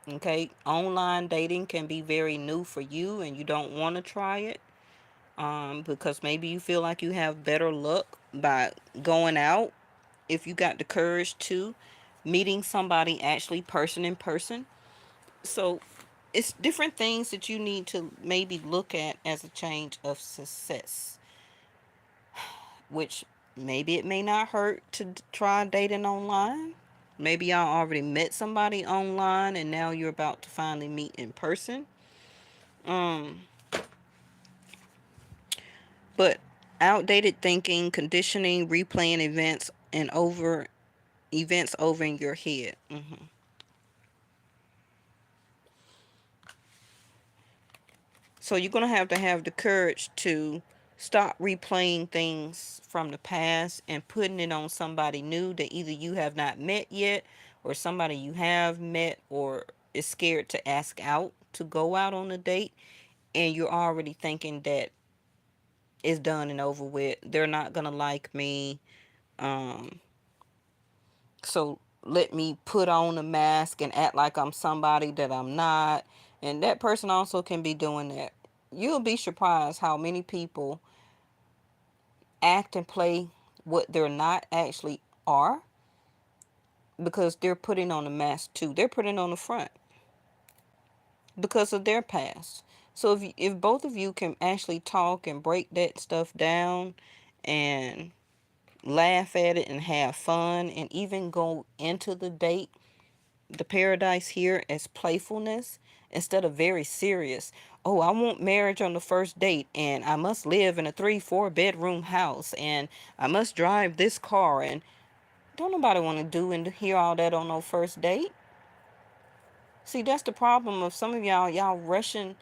Okay, online dating can be very new for you, and you don't want to try it. Because maybe you feel like you have better luck by going out if you got the courage to meeting somebody actually person in person. So it's different things that you need to maybe look at as a change of success, which maybe it may not hurt to try dating online. Maybe y'all already met somebody online and now you're about to finally meet in person. Um, but outdated thinking, conditioning, replaying events over in your head. So you're going to have the courage to stop replaying things from the past and putting it on somebody new that either you have not met yet or somebody you have met or is scared to ask out to go out on a date, and you're already thinking that it's done and over with. They're not going to like me. Um so let me put on a mask and act like I'm somebody that I'm not. And that person also can be doing that. You'll be surprised how many people act and play what they're not actually are because they're putting on a mask too. They're putting on the front because of their past. So if both of you can actually talk and break that stuff down and laugh at it and have fun and even go into the paradise here as playfulness instead of very serious. Oh, I want marriage on the first date, and I must live in a 3-4 bedroom house, and I must drive this car, and don't nobody want to do and hear all that on no first date. See, that's the problem of some of y'all. Y'all rushing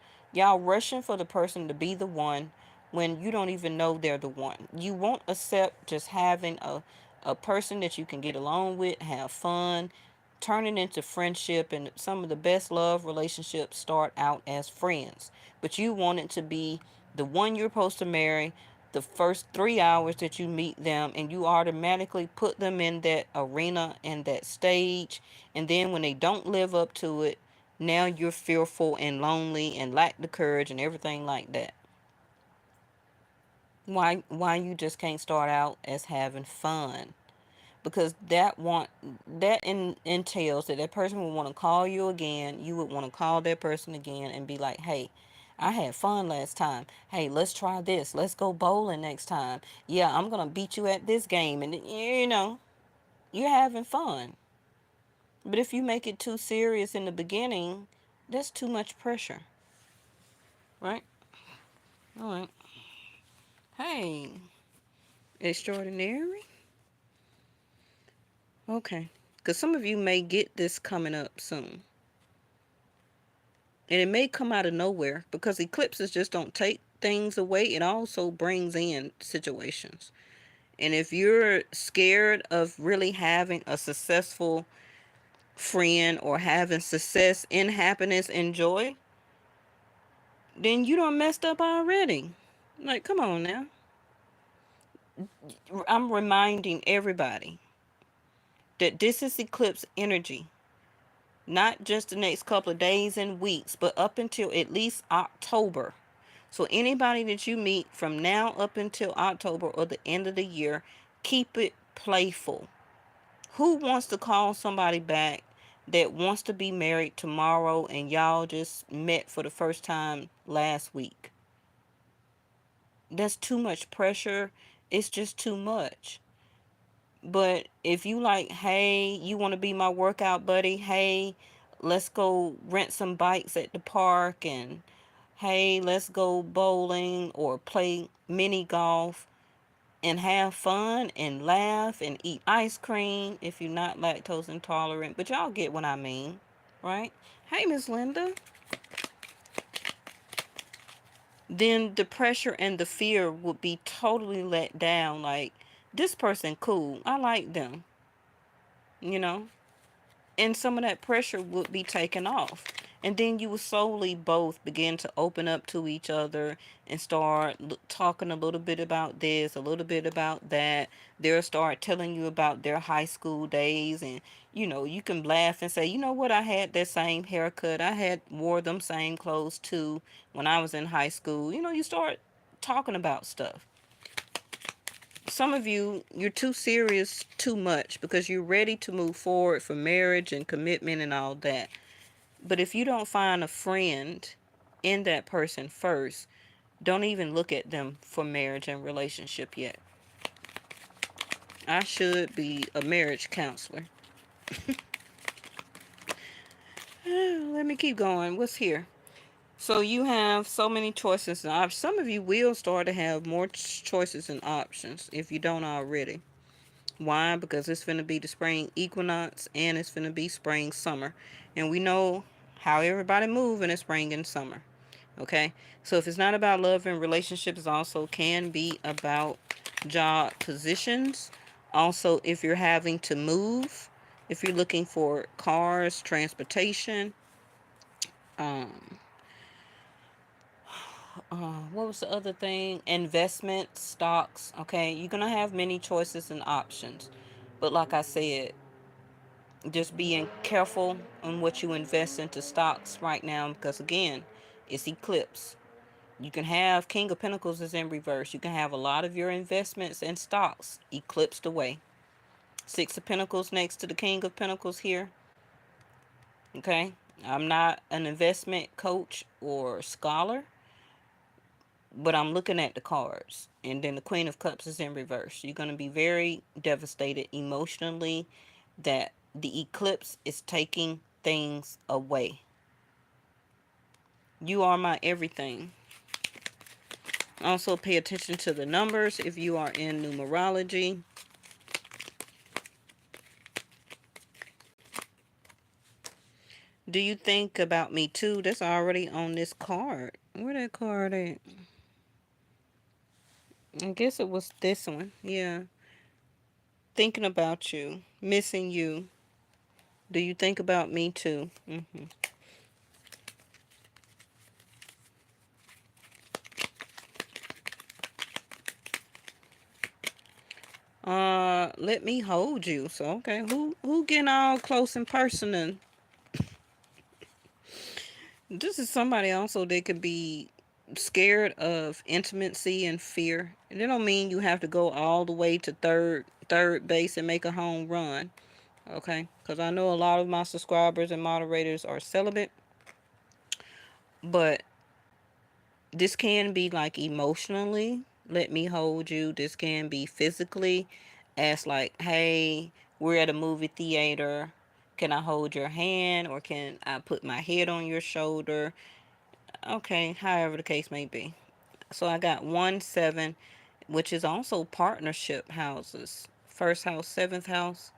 for the person to be the one when you don't even know they're the one. You won't accept just having a person that you can get along with, have fun, turn it into friendship, and some of the best love relationships start out as friends. But you want it to be the one you're supposed to marry the first 3 hours that you meet them, and you automatically put them in that arena and that stage, and then when they don't live up to it, now you're fearful and lonely and lack the courage and everything like that. Why you just can't start out as having fun? Because entails that person would want to call you again. You would want to call that person again and be like, hey, I had fun last time. Hey, let's try this. Let's go bowling next time. Yeah, I'm gonna beat you at this game. And you're having fun. But if you make it too serious in the beginning, that's too much pressure. Right? All right. Hey, extraordinary. Okay. Because some of you may get this coming up soon. And it may come out of nowhere because eclipses just don't take things away. It also brings in situations. And if you're scared of really having a successful friend or having success in happiness and joy, then you done messed up already. Like, come on now. I'm reminding everybody that this is eclipse energy. Not just the next couple of days and weeks, but up until at least October. So anybody that you meet from now up until October or the end of the year, keep it playful. Who wants to call somebody back that wants to be married tomorrow and y'all just met for the first time last week? That's too much pressure. It's just too much. But if you like, hey, you want to be my workout buddy? Hey, let's go rent some bikes at the park, and hey, let's go bowling or play mini golf and have fun and laugh and eat ice cream if you're not lactose intolerant. But y'all get what I mean, right? Hey, Miss Linda. Then the pressure and the fear would be totally let down. Like, this person cool. I like them. You know? And some of that pressure would be taken off. And then you will slowly both begin to open up to each other and start talking a little bit about this, a little bit about that. They'll start telling you about their high school days, and you can laugh and say, you know what, I had that same haircut. I had wore them same clothes too when I was in high school. You start talking about stuff. Some of you, you're too serious too much because you're ready to move forward for marriage and commitment and all that. But if you don't find a friend in that person first, don't even look at them for marriage and relationship yet. I should be a marriage counselor. Let me keep going. What's here? So you have so many choices and options. Some of you will start to have more choices and options if you don't already. Why? Because it's going to be the spring equinox and it's going to be spring summer. And we know how everybody move in the spring and summer. Okay? So if it's not about love and relationships, it also can be about job positions. Also, if you're having to move, if you're looking for cars, transportation, um, what was the other thing? Investment, stocks. Okay, you're gonna have many choices and options, but like I said, just being careful on what you invest into stocks right now because again, it's eclipse. You can have King of Pentacles is in reverse. You can have a lot of your investments in stocks eclipsed away. Six of Pentacles next to the King of Pentacles here. Okay, I'm not an investment coach or scholar, but I'm looking at the cards. And then the Queen of Cups is in reverse. You're going to be very devastated emotionally that the eclipse is taking things away. You are my everything. Also, pay attention to the numbers if you are in numerology. Do you think about me too? That's already on this card. Where that card at? I guess it was this one. Yeah. Thinking about you. Missing you. Do you think about me too? Let me hold you. So okay, who getting all close and personal? This is somebody also that could be scared of intimacy and fear. And it don't mean you have to go all the way to third base and make a home run. Okay? Because I know a lot of my subscribers and moderators are celibate. But this can be like emotionally, let me hold you. This can be physically, as like, hey, we're at a movie theater. Can I hold your hand or can I put my head on your shoulder? Okay, however the case may be. So I got 1-7, which is also partnership houses. First house, seventh house.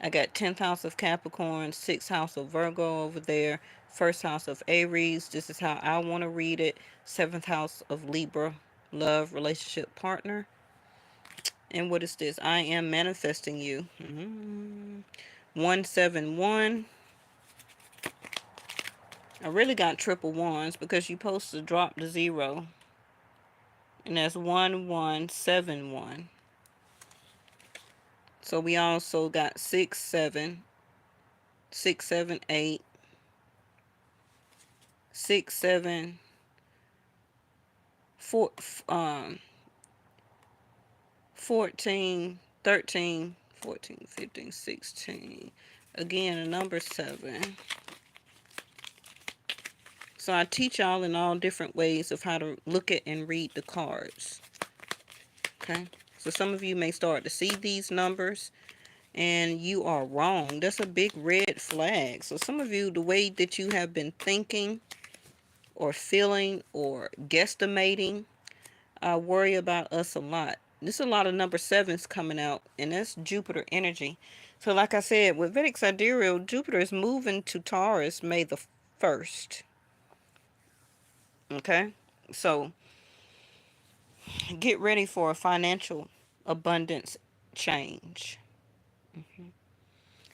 I got 10th house of Capricorn, 6th house of Virgo over there, 1st house of Aries. This is how I want to read it. 7th house of Libra, love, relationship, partner. And what is this? I am manifesting you. 171. I really got triple ones because you supposed to drop the 0. And that's 1171. So we also got 6-7, 6-7-8, 6-7, 4, 14, 13, 14, 15, 16. Again, a number 7. So I teach y'all in all different ways of how to look at and read the cards. Okay? So some of you may start to see these numbers and you are wrong. That's a big red flag. So some of you, the way that you have been thinking or feeling or guesstimating, I worry about us a lot. There's a lot of number 7s coming out, and that's Jupiter energy. So like I said, with Vedic Sidereal, Jupiter is moving to Taurus May the 1st. Okay? So get ready for a financial abundance change.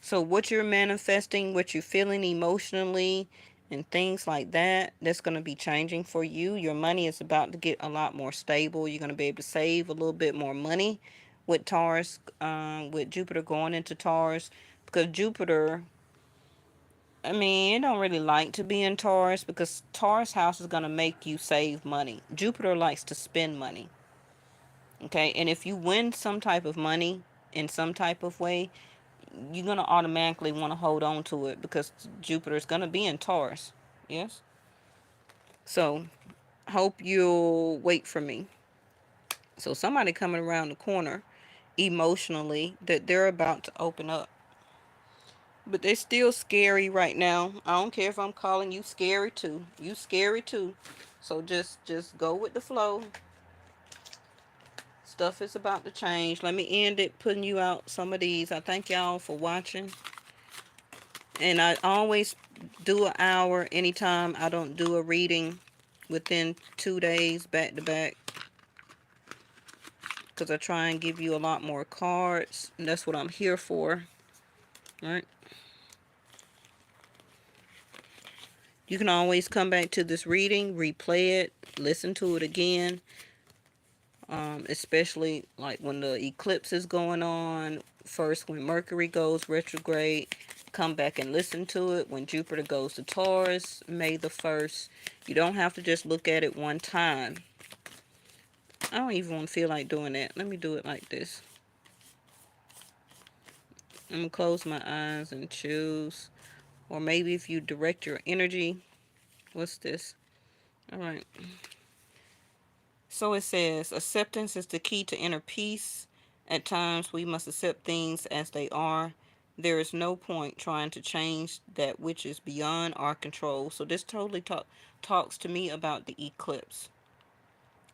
So what you're manifesting, what you're feeling emotionally, and things like that, that's going to be changing for you. Your money is about to get a lot more stable. You're going to be able to save a little bit more money with Taurus, with Jupiter going into Taurus, because Jupiter, I mean, it don't really like to be in Taurus because Taurus house is going to make you save money. Jupiter likes to spend money. Okay, and if you win some type of money in some type of way, you're going to automatically want to hold on to it because Jupiter is going to be in Taurus. Yes? So, hope you'll wait for me. So, somebody coming around the corner emotionally that they're about to open up. But they're still scary right now. I don't care if I'm calling you scary too. You scary too. So just go with the flow. Stuff is about to change. Let me end it putting you out some of these. I thank y'all for watching. And I always do an hour anytime I don't do a reading within 2 days back to back. Because I try and give you a lot more cards. And that's what I'm here for. Right? You can always come back to this reading, replay it, listen to it again. Especially like when the eclipse is going on. First, when Mercury goes retrograde, come back and listen to it. When Jupiter goes to Taurus, May the 1st. You don't have to just look at it one time. I don't even want to feel like doing that. Let me do it like this. I'm going to close my eyes and choose. Or maybe if you direct your energy. What's this? All right. So it says, acceptance is the key to inner peace. At times, we must accept things as they are. There is no point trying to change that which is beyond our control. So this totally talks to me about the eclipse.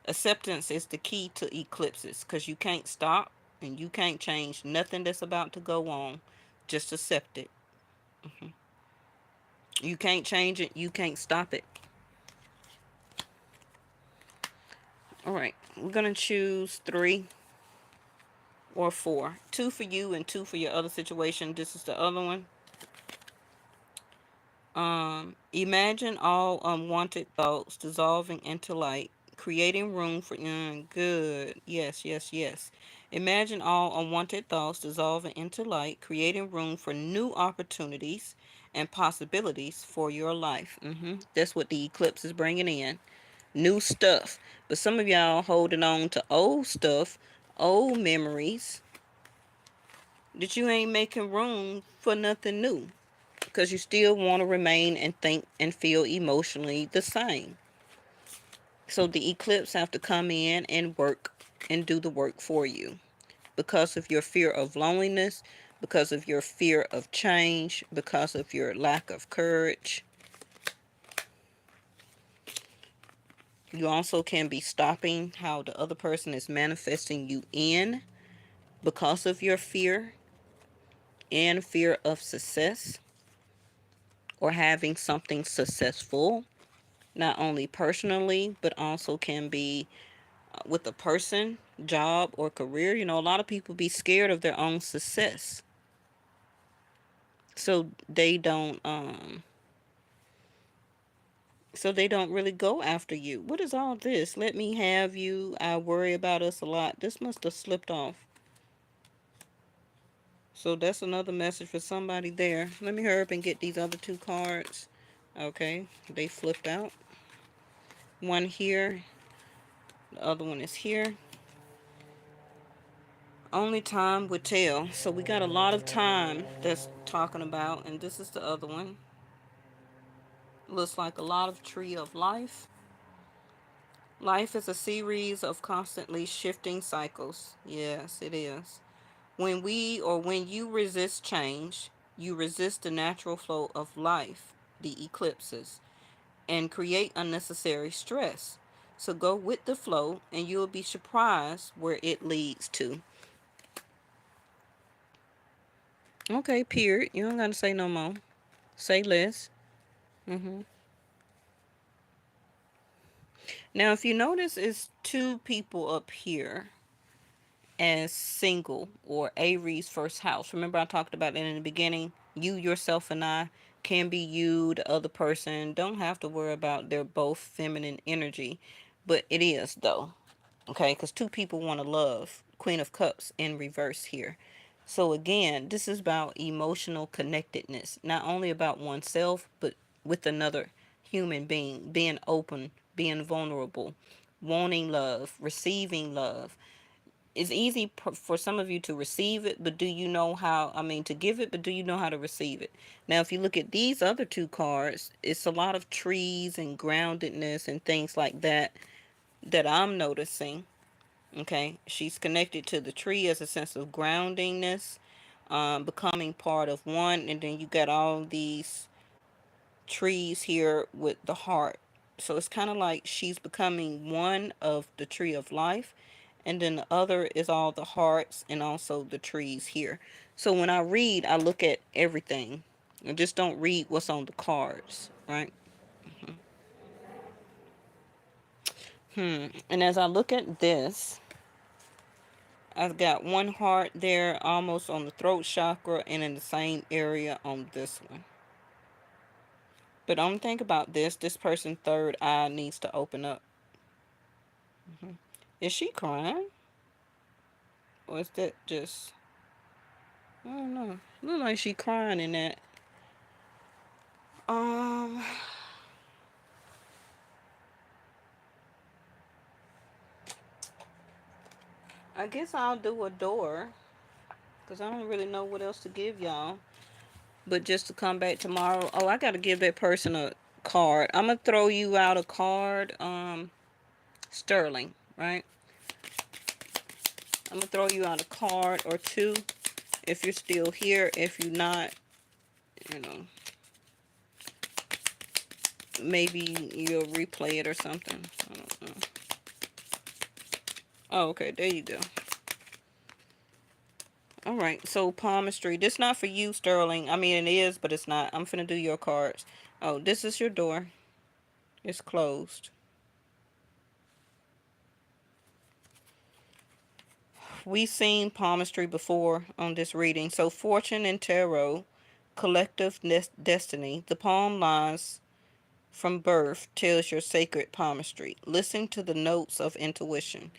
Acceptance is the key to eclipses because you can't stop and you can't change nothing that's about to go on. Just accept it. You can't change it. You can't stop it. All right. We're going to choose 3 or 4. 2 for you and 2 for your other situation. This is the other one. Imagine all unwanted thoughts dissolving into light, creating room for good. Yes, yes, yes. Imagine all unwanted thoughts dissolving into light, creating room for new opportunities and possibilities for your life. That's what the eclipse is bringing in. New stuff. But some of y'all holding on to old stuff, old memories, that you ain't making room for nothing new because you still want to remain and think and feel emotionally the same. So the eclipse have to come in and work and do the work for you because of your fear of loneliness, because of your fear of change, because of your lack of courage. You also can be stopping how the other person is manifesting you in because of your fear and fear of success or having something successful, not only personally, but also can be with a person, job, or career. You know, a lot of people be scared of their own success. So they don't really go after you. What is all this? Let me have you. I worry about us a lot. This must have slipped off. So that's another message for somebody there. Let me hurry up and get these other 2 cards. Okay, they flipped out. One here, the other one is here. Only time would tell. So we got a lot of time that's talking about, and this is the other one. Looks like a lot of tree of life. Life is a series of constantly shifting cycles. Yes, it is. When you resist change, you resist the natural flow of life, the eclipses, and create unnecessary stress. So go with the flow and you'll be surprised where it leads to. Okay, period. You don't gotta say no more. Say less. Now, if you notice, it's 2 people up here. as single or Aries first house. Remember, I talked about that in the beginning. You, yourself, and I can be you, the other person. Don't have to worry about they're both feminine energy, but it is though. Okay, because two people want to love. Queen of Cups in reverse here. So again, this is about emotional connectedness, not only about oneself, but with another human being, being open, being vulnerable, wanting love, receiving love. It's easy for some of you to receive it, but do you know how? I mean, to give it, but do you know how to receive it? Now, if you look at these other two cards, it's a lot of trees and groundedness and things like that that I'm noticing. Okay, she's connected to the tree as a sense of groundingness, becoming part of one, and then you got all these trees here with the heart. So it's kind of like she's becoming one of the tree of life, and then the other is all the hearts and also the trees here. So when I read, I look at everything. I just don't read what's on the cards, right? And as I look at this, I've got one heart there almost on the throat chakra and in the same area on this one. But don't think about this. This person's third eye needs to open up. Is she crying? Or is that just... I don't know. Look like she crying in that. Um, I guess I'll do a door. Because I don't really know what else to give y'all. But just to come back tomorrow. Oh, I got to give that person a card. I'm going to throw you out a card. Sterling, right? I'm going to throw you out a card or two if you're still here. If you're not, you know, maybe you'll replay it or something. I don't know. Oh, okay. There you go. All right. So palmistry. This not for you, Sterling. I mean, it is, but it's not. I'm finna do your cards. Oh, this is your door. It's closed. We seen palmistry before on this reading. So fortune and tarot, collective destiny. The palm lines from birth tells your sacred palmistry. Listen to the notes of intuition.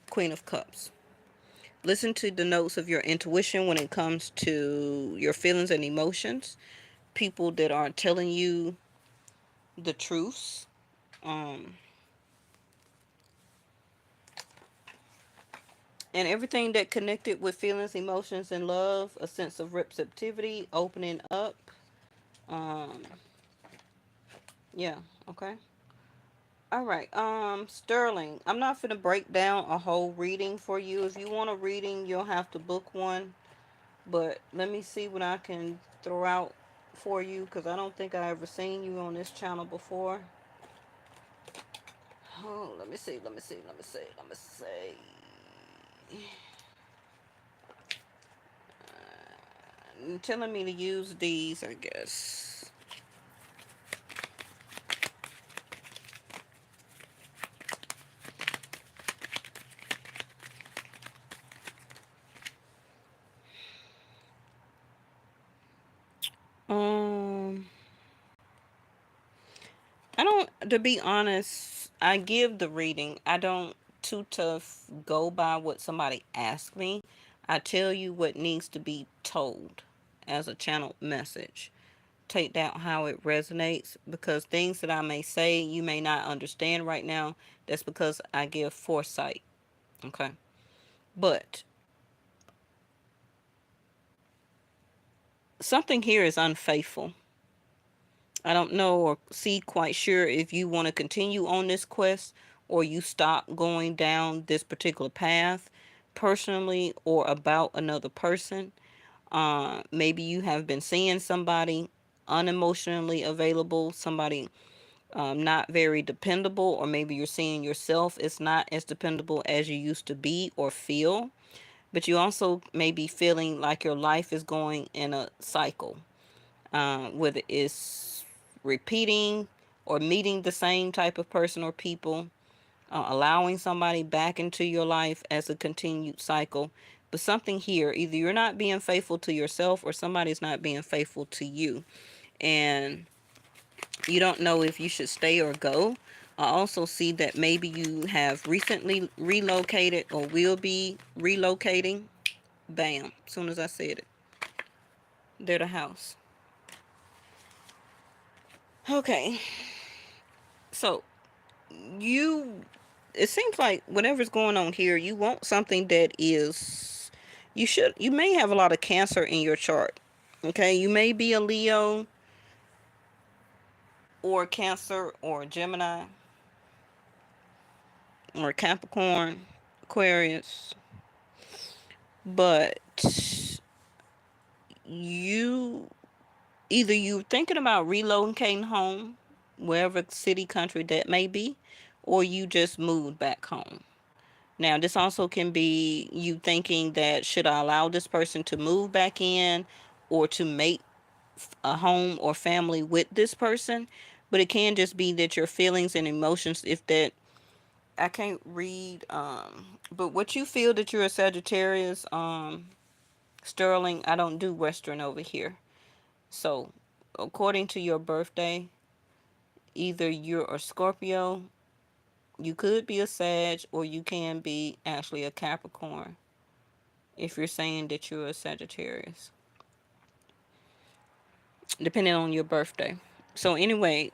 Queen of Cups. Listen to the notes of your intuition when it comes to your feelings and emotions. People that are telling you the truths. Um, and everything that connected with feelings, emotions, and love. A sense of receptivity, opening up. Um, yeah, okay. All right, Sterling, I'm not going to break down a whole reading for you. If you want a reading, you'll have to book one. But let me see what I can throw out for you because I don't think I ever seen you on this channel before. Oh, let me see. Telling me to use these, I guess. Um, I don't, to be honest, I give the reading. I don't too tough go by what somebody asks me. I tell you what needs to be told as a channel message. Take that how it resonates because things that I may say you may not understand right now. That's because I give foresight. Okay. But something here is unfaithful. I don't know or see quite sure if you want to continue on this quest or you stop going down this particular path personally or about another person. Maybe you have been seeing somebody unemotionally available, somebody not very dependable, or maybe you're seeing yourself is not as dependable as you used to be or feel. But you also may be feeling like your life is going in a cycle, whether it's repeating or meeting the same type of person or people. allowing somebody back into your life as a continued cycle. But something here, either you're not being faithful to yourself or somebody's not being faithful to you. And you don't know if you should stay or go. I also see that maybe you have recently relocated or will be relocating. Bam. As soon as I said it. They're the house. Okay. So you, it seems like whatever's going on here, you want something that is, you may have a lot of Cancer in your chart. Okay. You may be a Leo or Cancer or Gemini or Capricorn, Aquarius, but you, either you thinking about relocating home, wherever city, country that may be, or you just moved back home. Now, this also can be you thinking that should I allow this person to move back in or to make a home or family with this person, but it can just be that your feelings and emotions, if that, I can't read, but what you feel that you're a Sagittarius, Sterling, I don't do Western over here. So, according to your birthday, either you're a Scorpio, you could be a Sag, or you can be actually a Capricorn if you're saying that you're a Sagittarius, depending on your birthday. So anyway,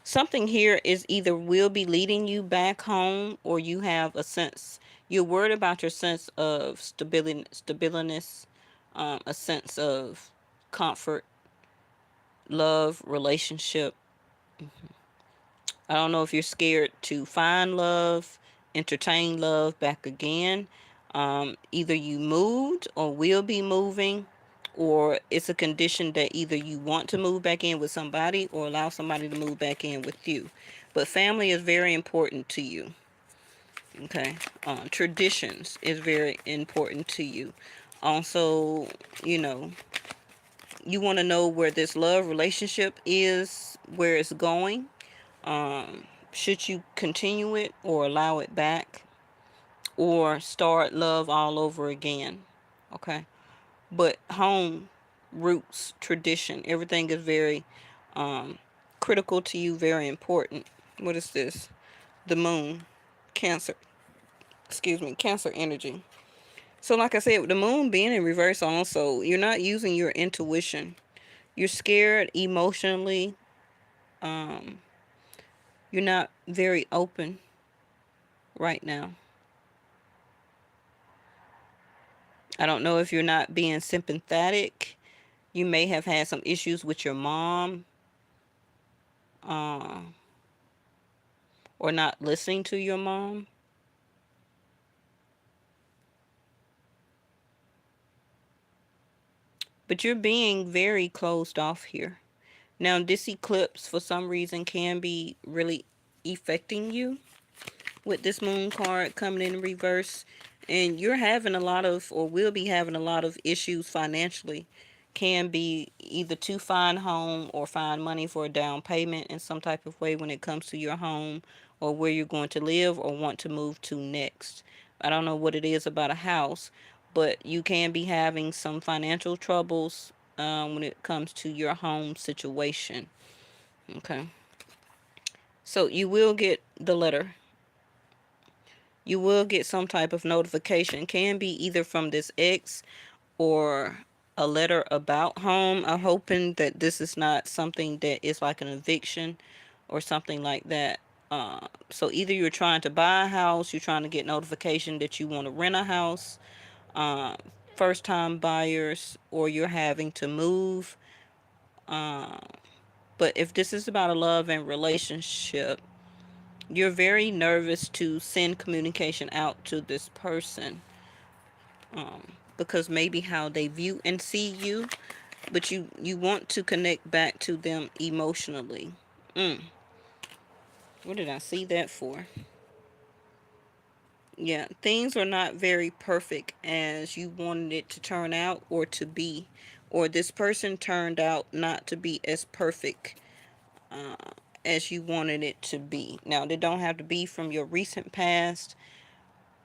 something here is either will be leading you back home, or you have a sense, you're worried about your sense of stability, a sense of comfort, love, relationship. I don't know if you're scared to find love, entertain love back again. Either you moved or will be moving, or it's a condition that either you want to move back in with somebody or allow somebody to move back in with you. But family is very important to you. Okay. Traditions is very important to you. Also, you know, you want to know where this love relationship is, where it's going. Should you continue it or allow it back or start love all over again? Okay. But home, roots, tradition, everything is very um, critical to you, very important. What is this? The moon, Cancer. Excuse me, Cancer energy. So, like I said, with the moon being in reverse, also, you're not using your intuition. You're scared emotionally. Um, you're not very open right now. I don't know if you're not being sympathetic. You may have had some issues with your mom, uh, or not listening to your mom. But you're being very closed off here. Now, this eclipse, for some reason, can be really affecting you with this moon card coming in reverse. And you're having a lot of, or will be having a lot of issues financially. Can be either to find home or find money for a down payment in some type of way when it comes to your home or where you're going to live or want to move to next. I don't know what it is about a house, but you can be having some financial troubles when it comes to your home situation. Okay. So you will get the letter. You will get some type of notification. Can be either from this ex or a letter about home. I'm hoping that this is not something that is like an eviction or something like that. So either you're trying to buy a house, you're trying to get notification that you want to rent a house, uh, first time buyers, or you're having to move. Uh, but if this is about a love and relationship, you're very nervous to send communication out to this person, because maybe how they view and see you, but you want to connect back to them emotionally. mm. What did I see that for? Yeah, things are not very perfect as you wanted it to turn out or to be, or this person turned out not to be as perfect uh, as you wanted it to be. Now, they don't have to be from your recent past.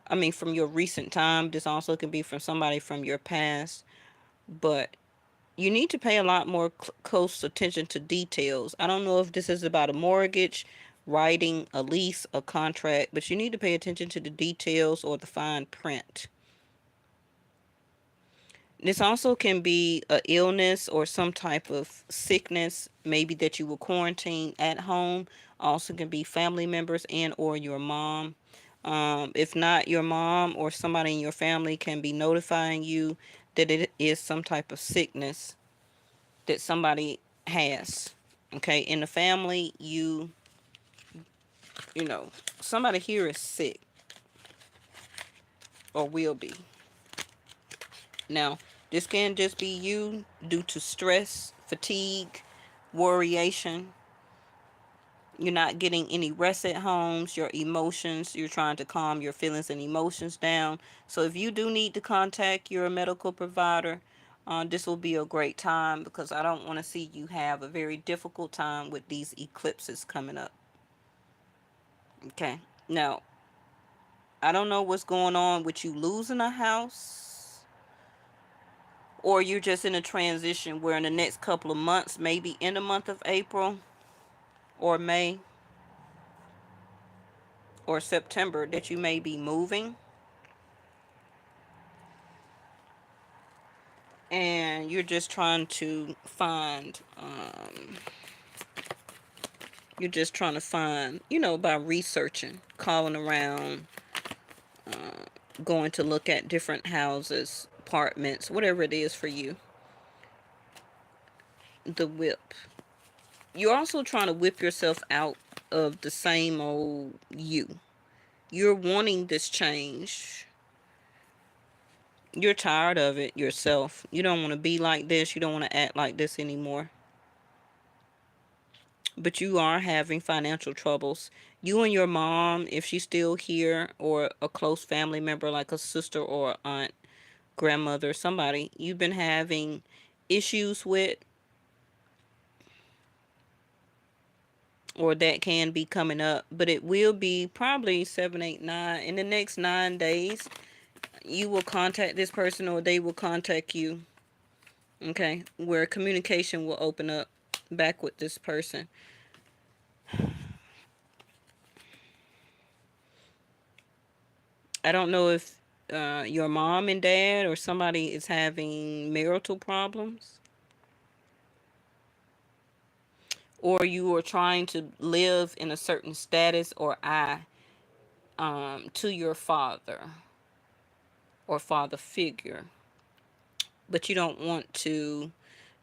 I mean, from your recent time. This also can be from somebody from your past. But you need to pay a lot more close attention to details. I don't know if this is about a mortgage, writing a lease, a contract, but you need to pay attention to the details or the fine print. This also can be a illness or some type of sickness, maybe that you will quarantine at home. Also can be family members and or your mom. If not, your mom or somebody in your family can be notifying you that it is some type of sickness that somebody has. Okay, in the family, you know, somebody here is sick or will be. Now, this can just be you due to stress, fatigue, worryation. You're not getting any rest at homes, your emotions, you're trying to calm your feelings and emotions down. So if you do need to contact your medical provider, this will be a great time, because I don't want to see you have a very difficult time with these eclipses coming up. Okay. Now, I don't know what's going on with you losing a house, or you're just in a transition where in the next couple of months, maybe in the month of April or May or September, that you may be moving, and you're just trying to find you're just trying to find, by researching, calling around, going to look at different houses, apartments, whatever it is for you. The whip. You're also trying to whip yourself out of the same old you. You're wanting this change. You're tired of it yourself. You don't want to be like this. You don't want to act like this anymore. But you are having financial troubles. You and your mom, if she's still here, or a close family member like a sister or aunt, grandmother, somebody you've been having issues with, or that can be coming up, but it will be probably 7, 8, 9 in the next 9 days. You will contact this person or they will contact you. Okay, where communication will open up back with this person. I don't know if your mom and dad or somebody is having marital problems, or you are trying to live in a certain status or to your father or father figure, but you don't want to.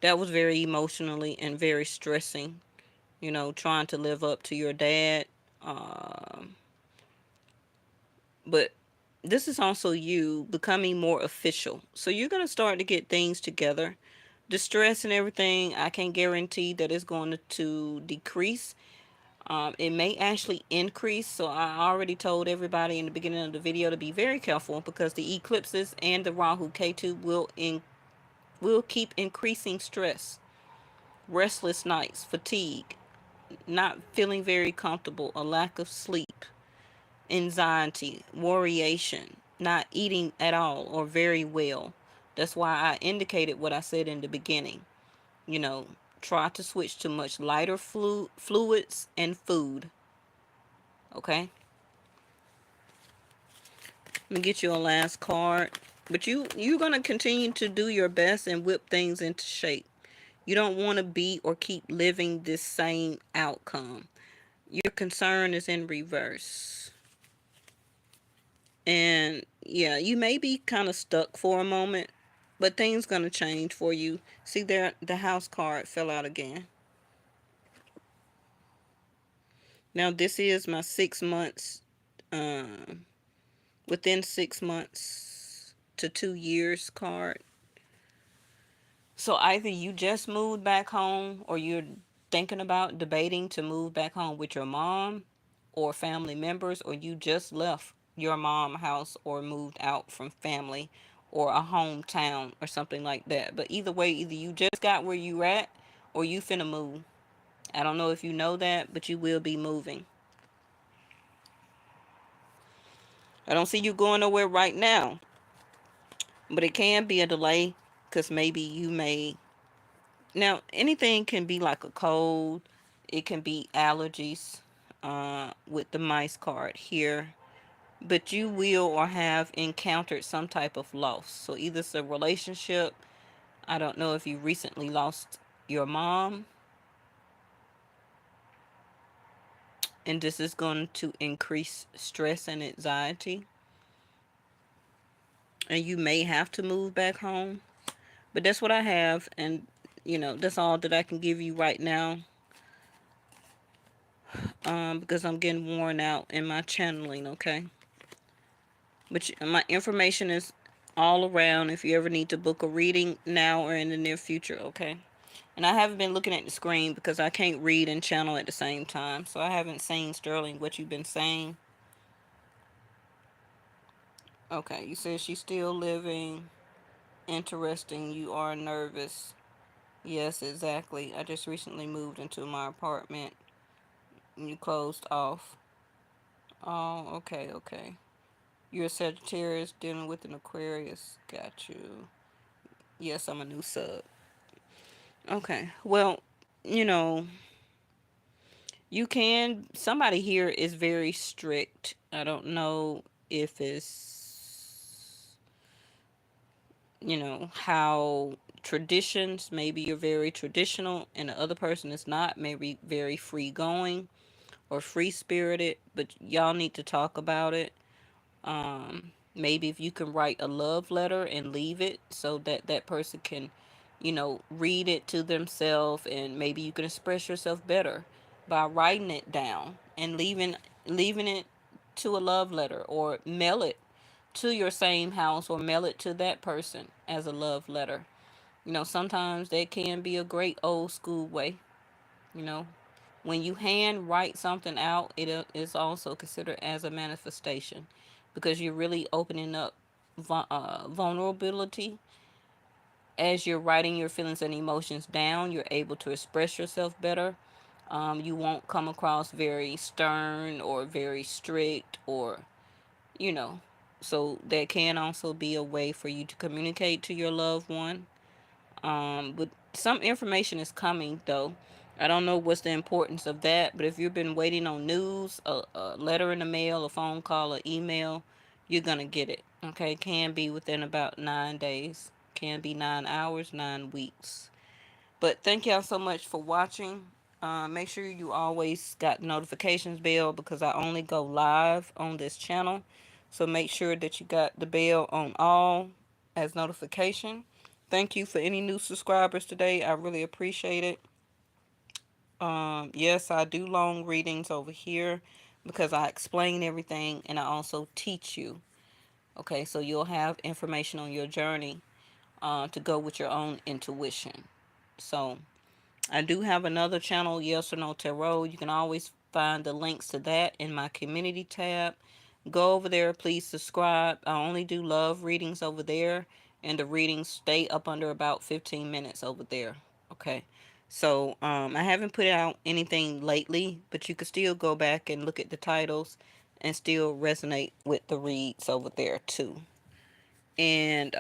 That was very emotionally and very stressing, trying to live up to your dad. Um, but this is also you becoming more official. So you're going to start to get things together. The stress and everything, I can't guarantee that it's going to decrease. It may actually increase. So I already told everybody in the beginning of the video to be very careful, because the eclipses and the Rahu Ketu will keep increasing stress, restless nights, fatigue, not feeling very comfortable, a lack of sleep, anxiety, worryation, not eating at all or very well. That's why I indicated what I said in the beginning. You know, try to switch to much lighter fluids and food. Okay? Let me get you a last card. But you're going to continue to do your best and whip things into shape. You don't want to be or keep living this same outcome. Your concern is in reverse. And yeah, you may be kind of stuck for a moment, but things going to change for you. See there, the house card fell out again. Now this is my 6 months, um, within 6 months to 2 years card. So either you just moved back home, or you're thinking about debating to move back home with your mom or family members, or you just left your mom house or moved out from family or a hometown or something like that. But either way, either you just got where you at or you finna move. I don't know if you know that, but you will be moving. I don't see you going nowhere right now, but it can be a delay because maybe you may. Now, anything can be like a cold, it can be allergies with the mice card here, but you will or have encountered some type of loss. So either it's a relationship. I don't know if you recently lost your mom, and this is going to increase stress and anxiety, and you may have to move back home. But that's what I have, and that's all that I can give you right now, because I'm getting worn out in my channeling, okay? But my information is all around if you ever need to book a reading now or in the near future, okay? And I haven't been looking at the screen because I can't read and channel at the same time. So I haven't seen, Sterling, what you've been saying. Okay, you said she's still living. Interesting. You are nervous. Yes, exactly. I just recently moved into my apartment. You closed off. Oh, okay, okay. You're a Sagittarius dealing with an Aquarius. Got you. Yes, I'm a new sub. Okay. Well, you know, you can. Somebody here is very strict. I don't know if it's, how traditions, maybe you're very traditional and the other person is not, maybe very free going or free spirited, but y'all need to talk about it. Maybe if you can write a love letter and leave it so that that person can, read it to themselves, and maybe you can express yourself better by writing it down and leaving it to a love letter, or mail it to your same house, or mail it to that person as a love letter. Sometimes that can be a great old school way. you know when you hand write something out, it is also considered as a manifestation, because you're really opening up vulnerability. As you're writing your feelings and emotions down, you're able to express yourself better. You won't come across very stern or very strict, or you know so that can also be a way for you to communicate to your loved one. But some information is coming though. I don't know what's the importance of that, but if you've been waiting on news, a letter in the mail, a phone call, or email, you're gonna get it. Okay, can be within about 9 days, can be 9 hours, 9 weeks. But thank y'all so much for watching. Make sure you always got notifications bell, because I only go live on this channel. So make sure that you got the bell on all as notification. Thank you for any new subscribers today. I really appreciate it. Yes, I do long readings over here because I explain everything and I also teach you. Okay, so you'll have information on your journey to go with your own intuition. So I do have another channel, Yes or No Tarot. You can always find the links to that in my community tab. Go over there, please subscribe. I only do love readings over there, and the readings stay up under about 15 minutes over there. Okay. So, I haven't put out anything lately, but you can still go back and look at the titles and still resonate with the reads over there too. And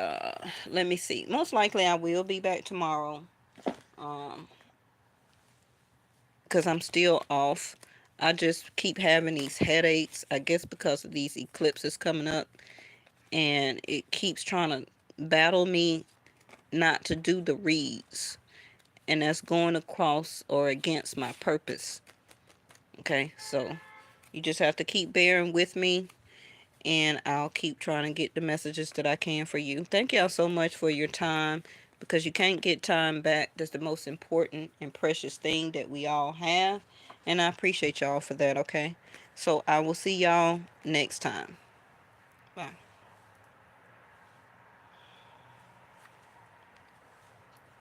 let me see. Most likely I will be back tomorrow. Um, because I'm still off. I just keep having these headaches, I guess because of these eclipses coming up, and it keeps trying to battle me not to do the reads, and that's going across or against my purpose. Okay, so you just have to keep bearing with me, and I'll keep trying to get the messages that I can for you. Thank y'all so much for your time, because you can't get time back. That's the most important and precious thing that we all have, and I appreciate y'all for that, okay? So I will see y'all next time. Bye.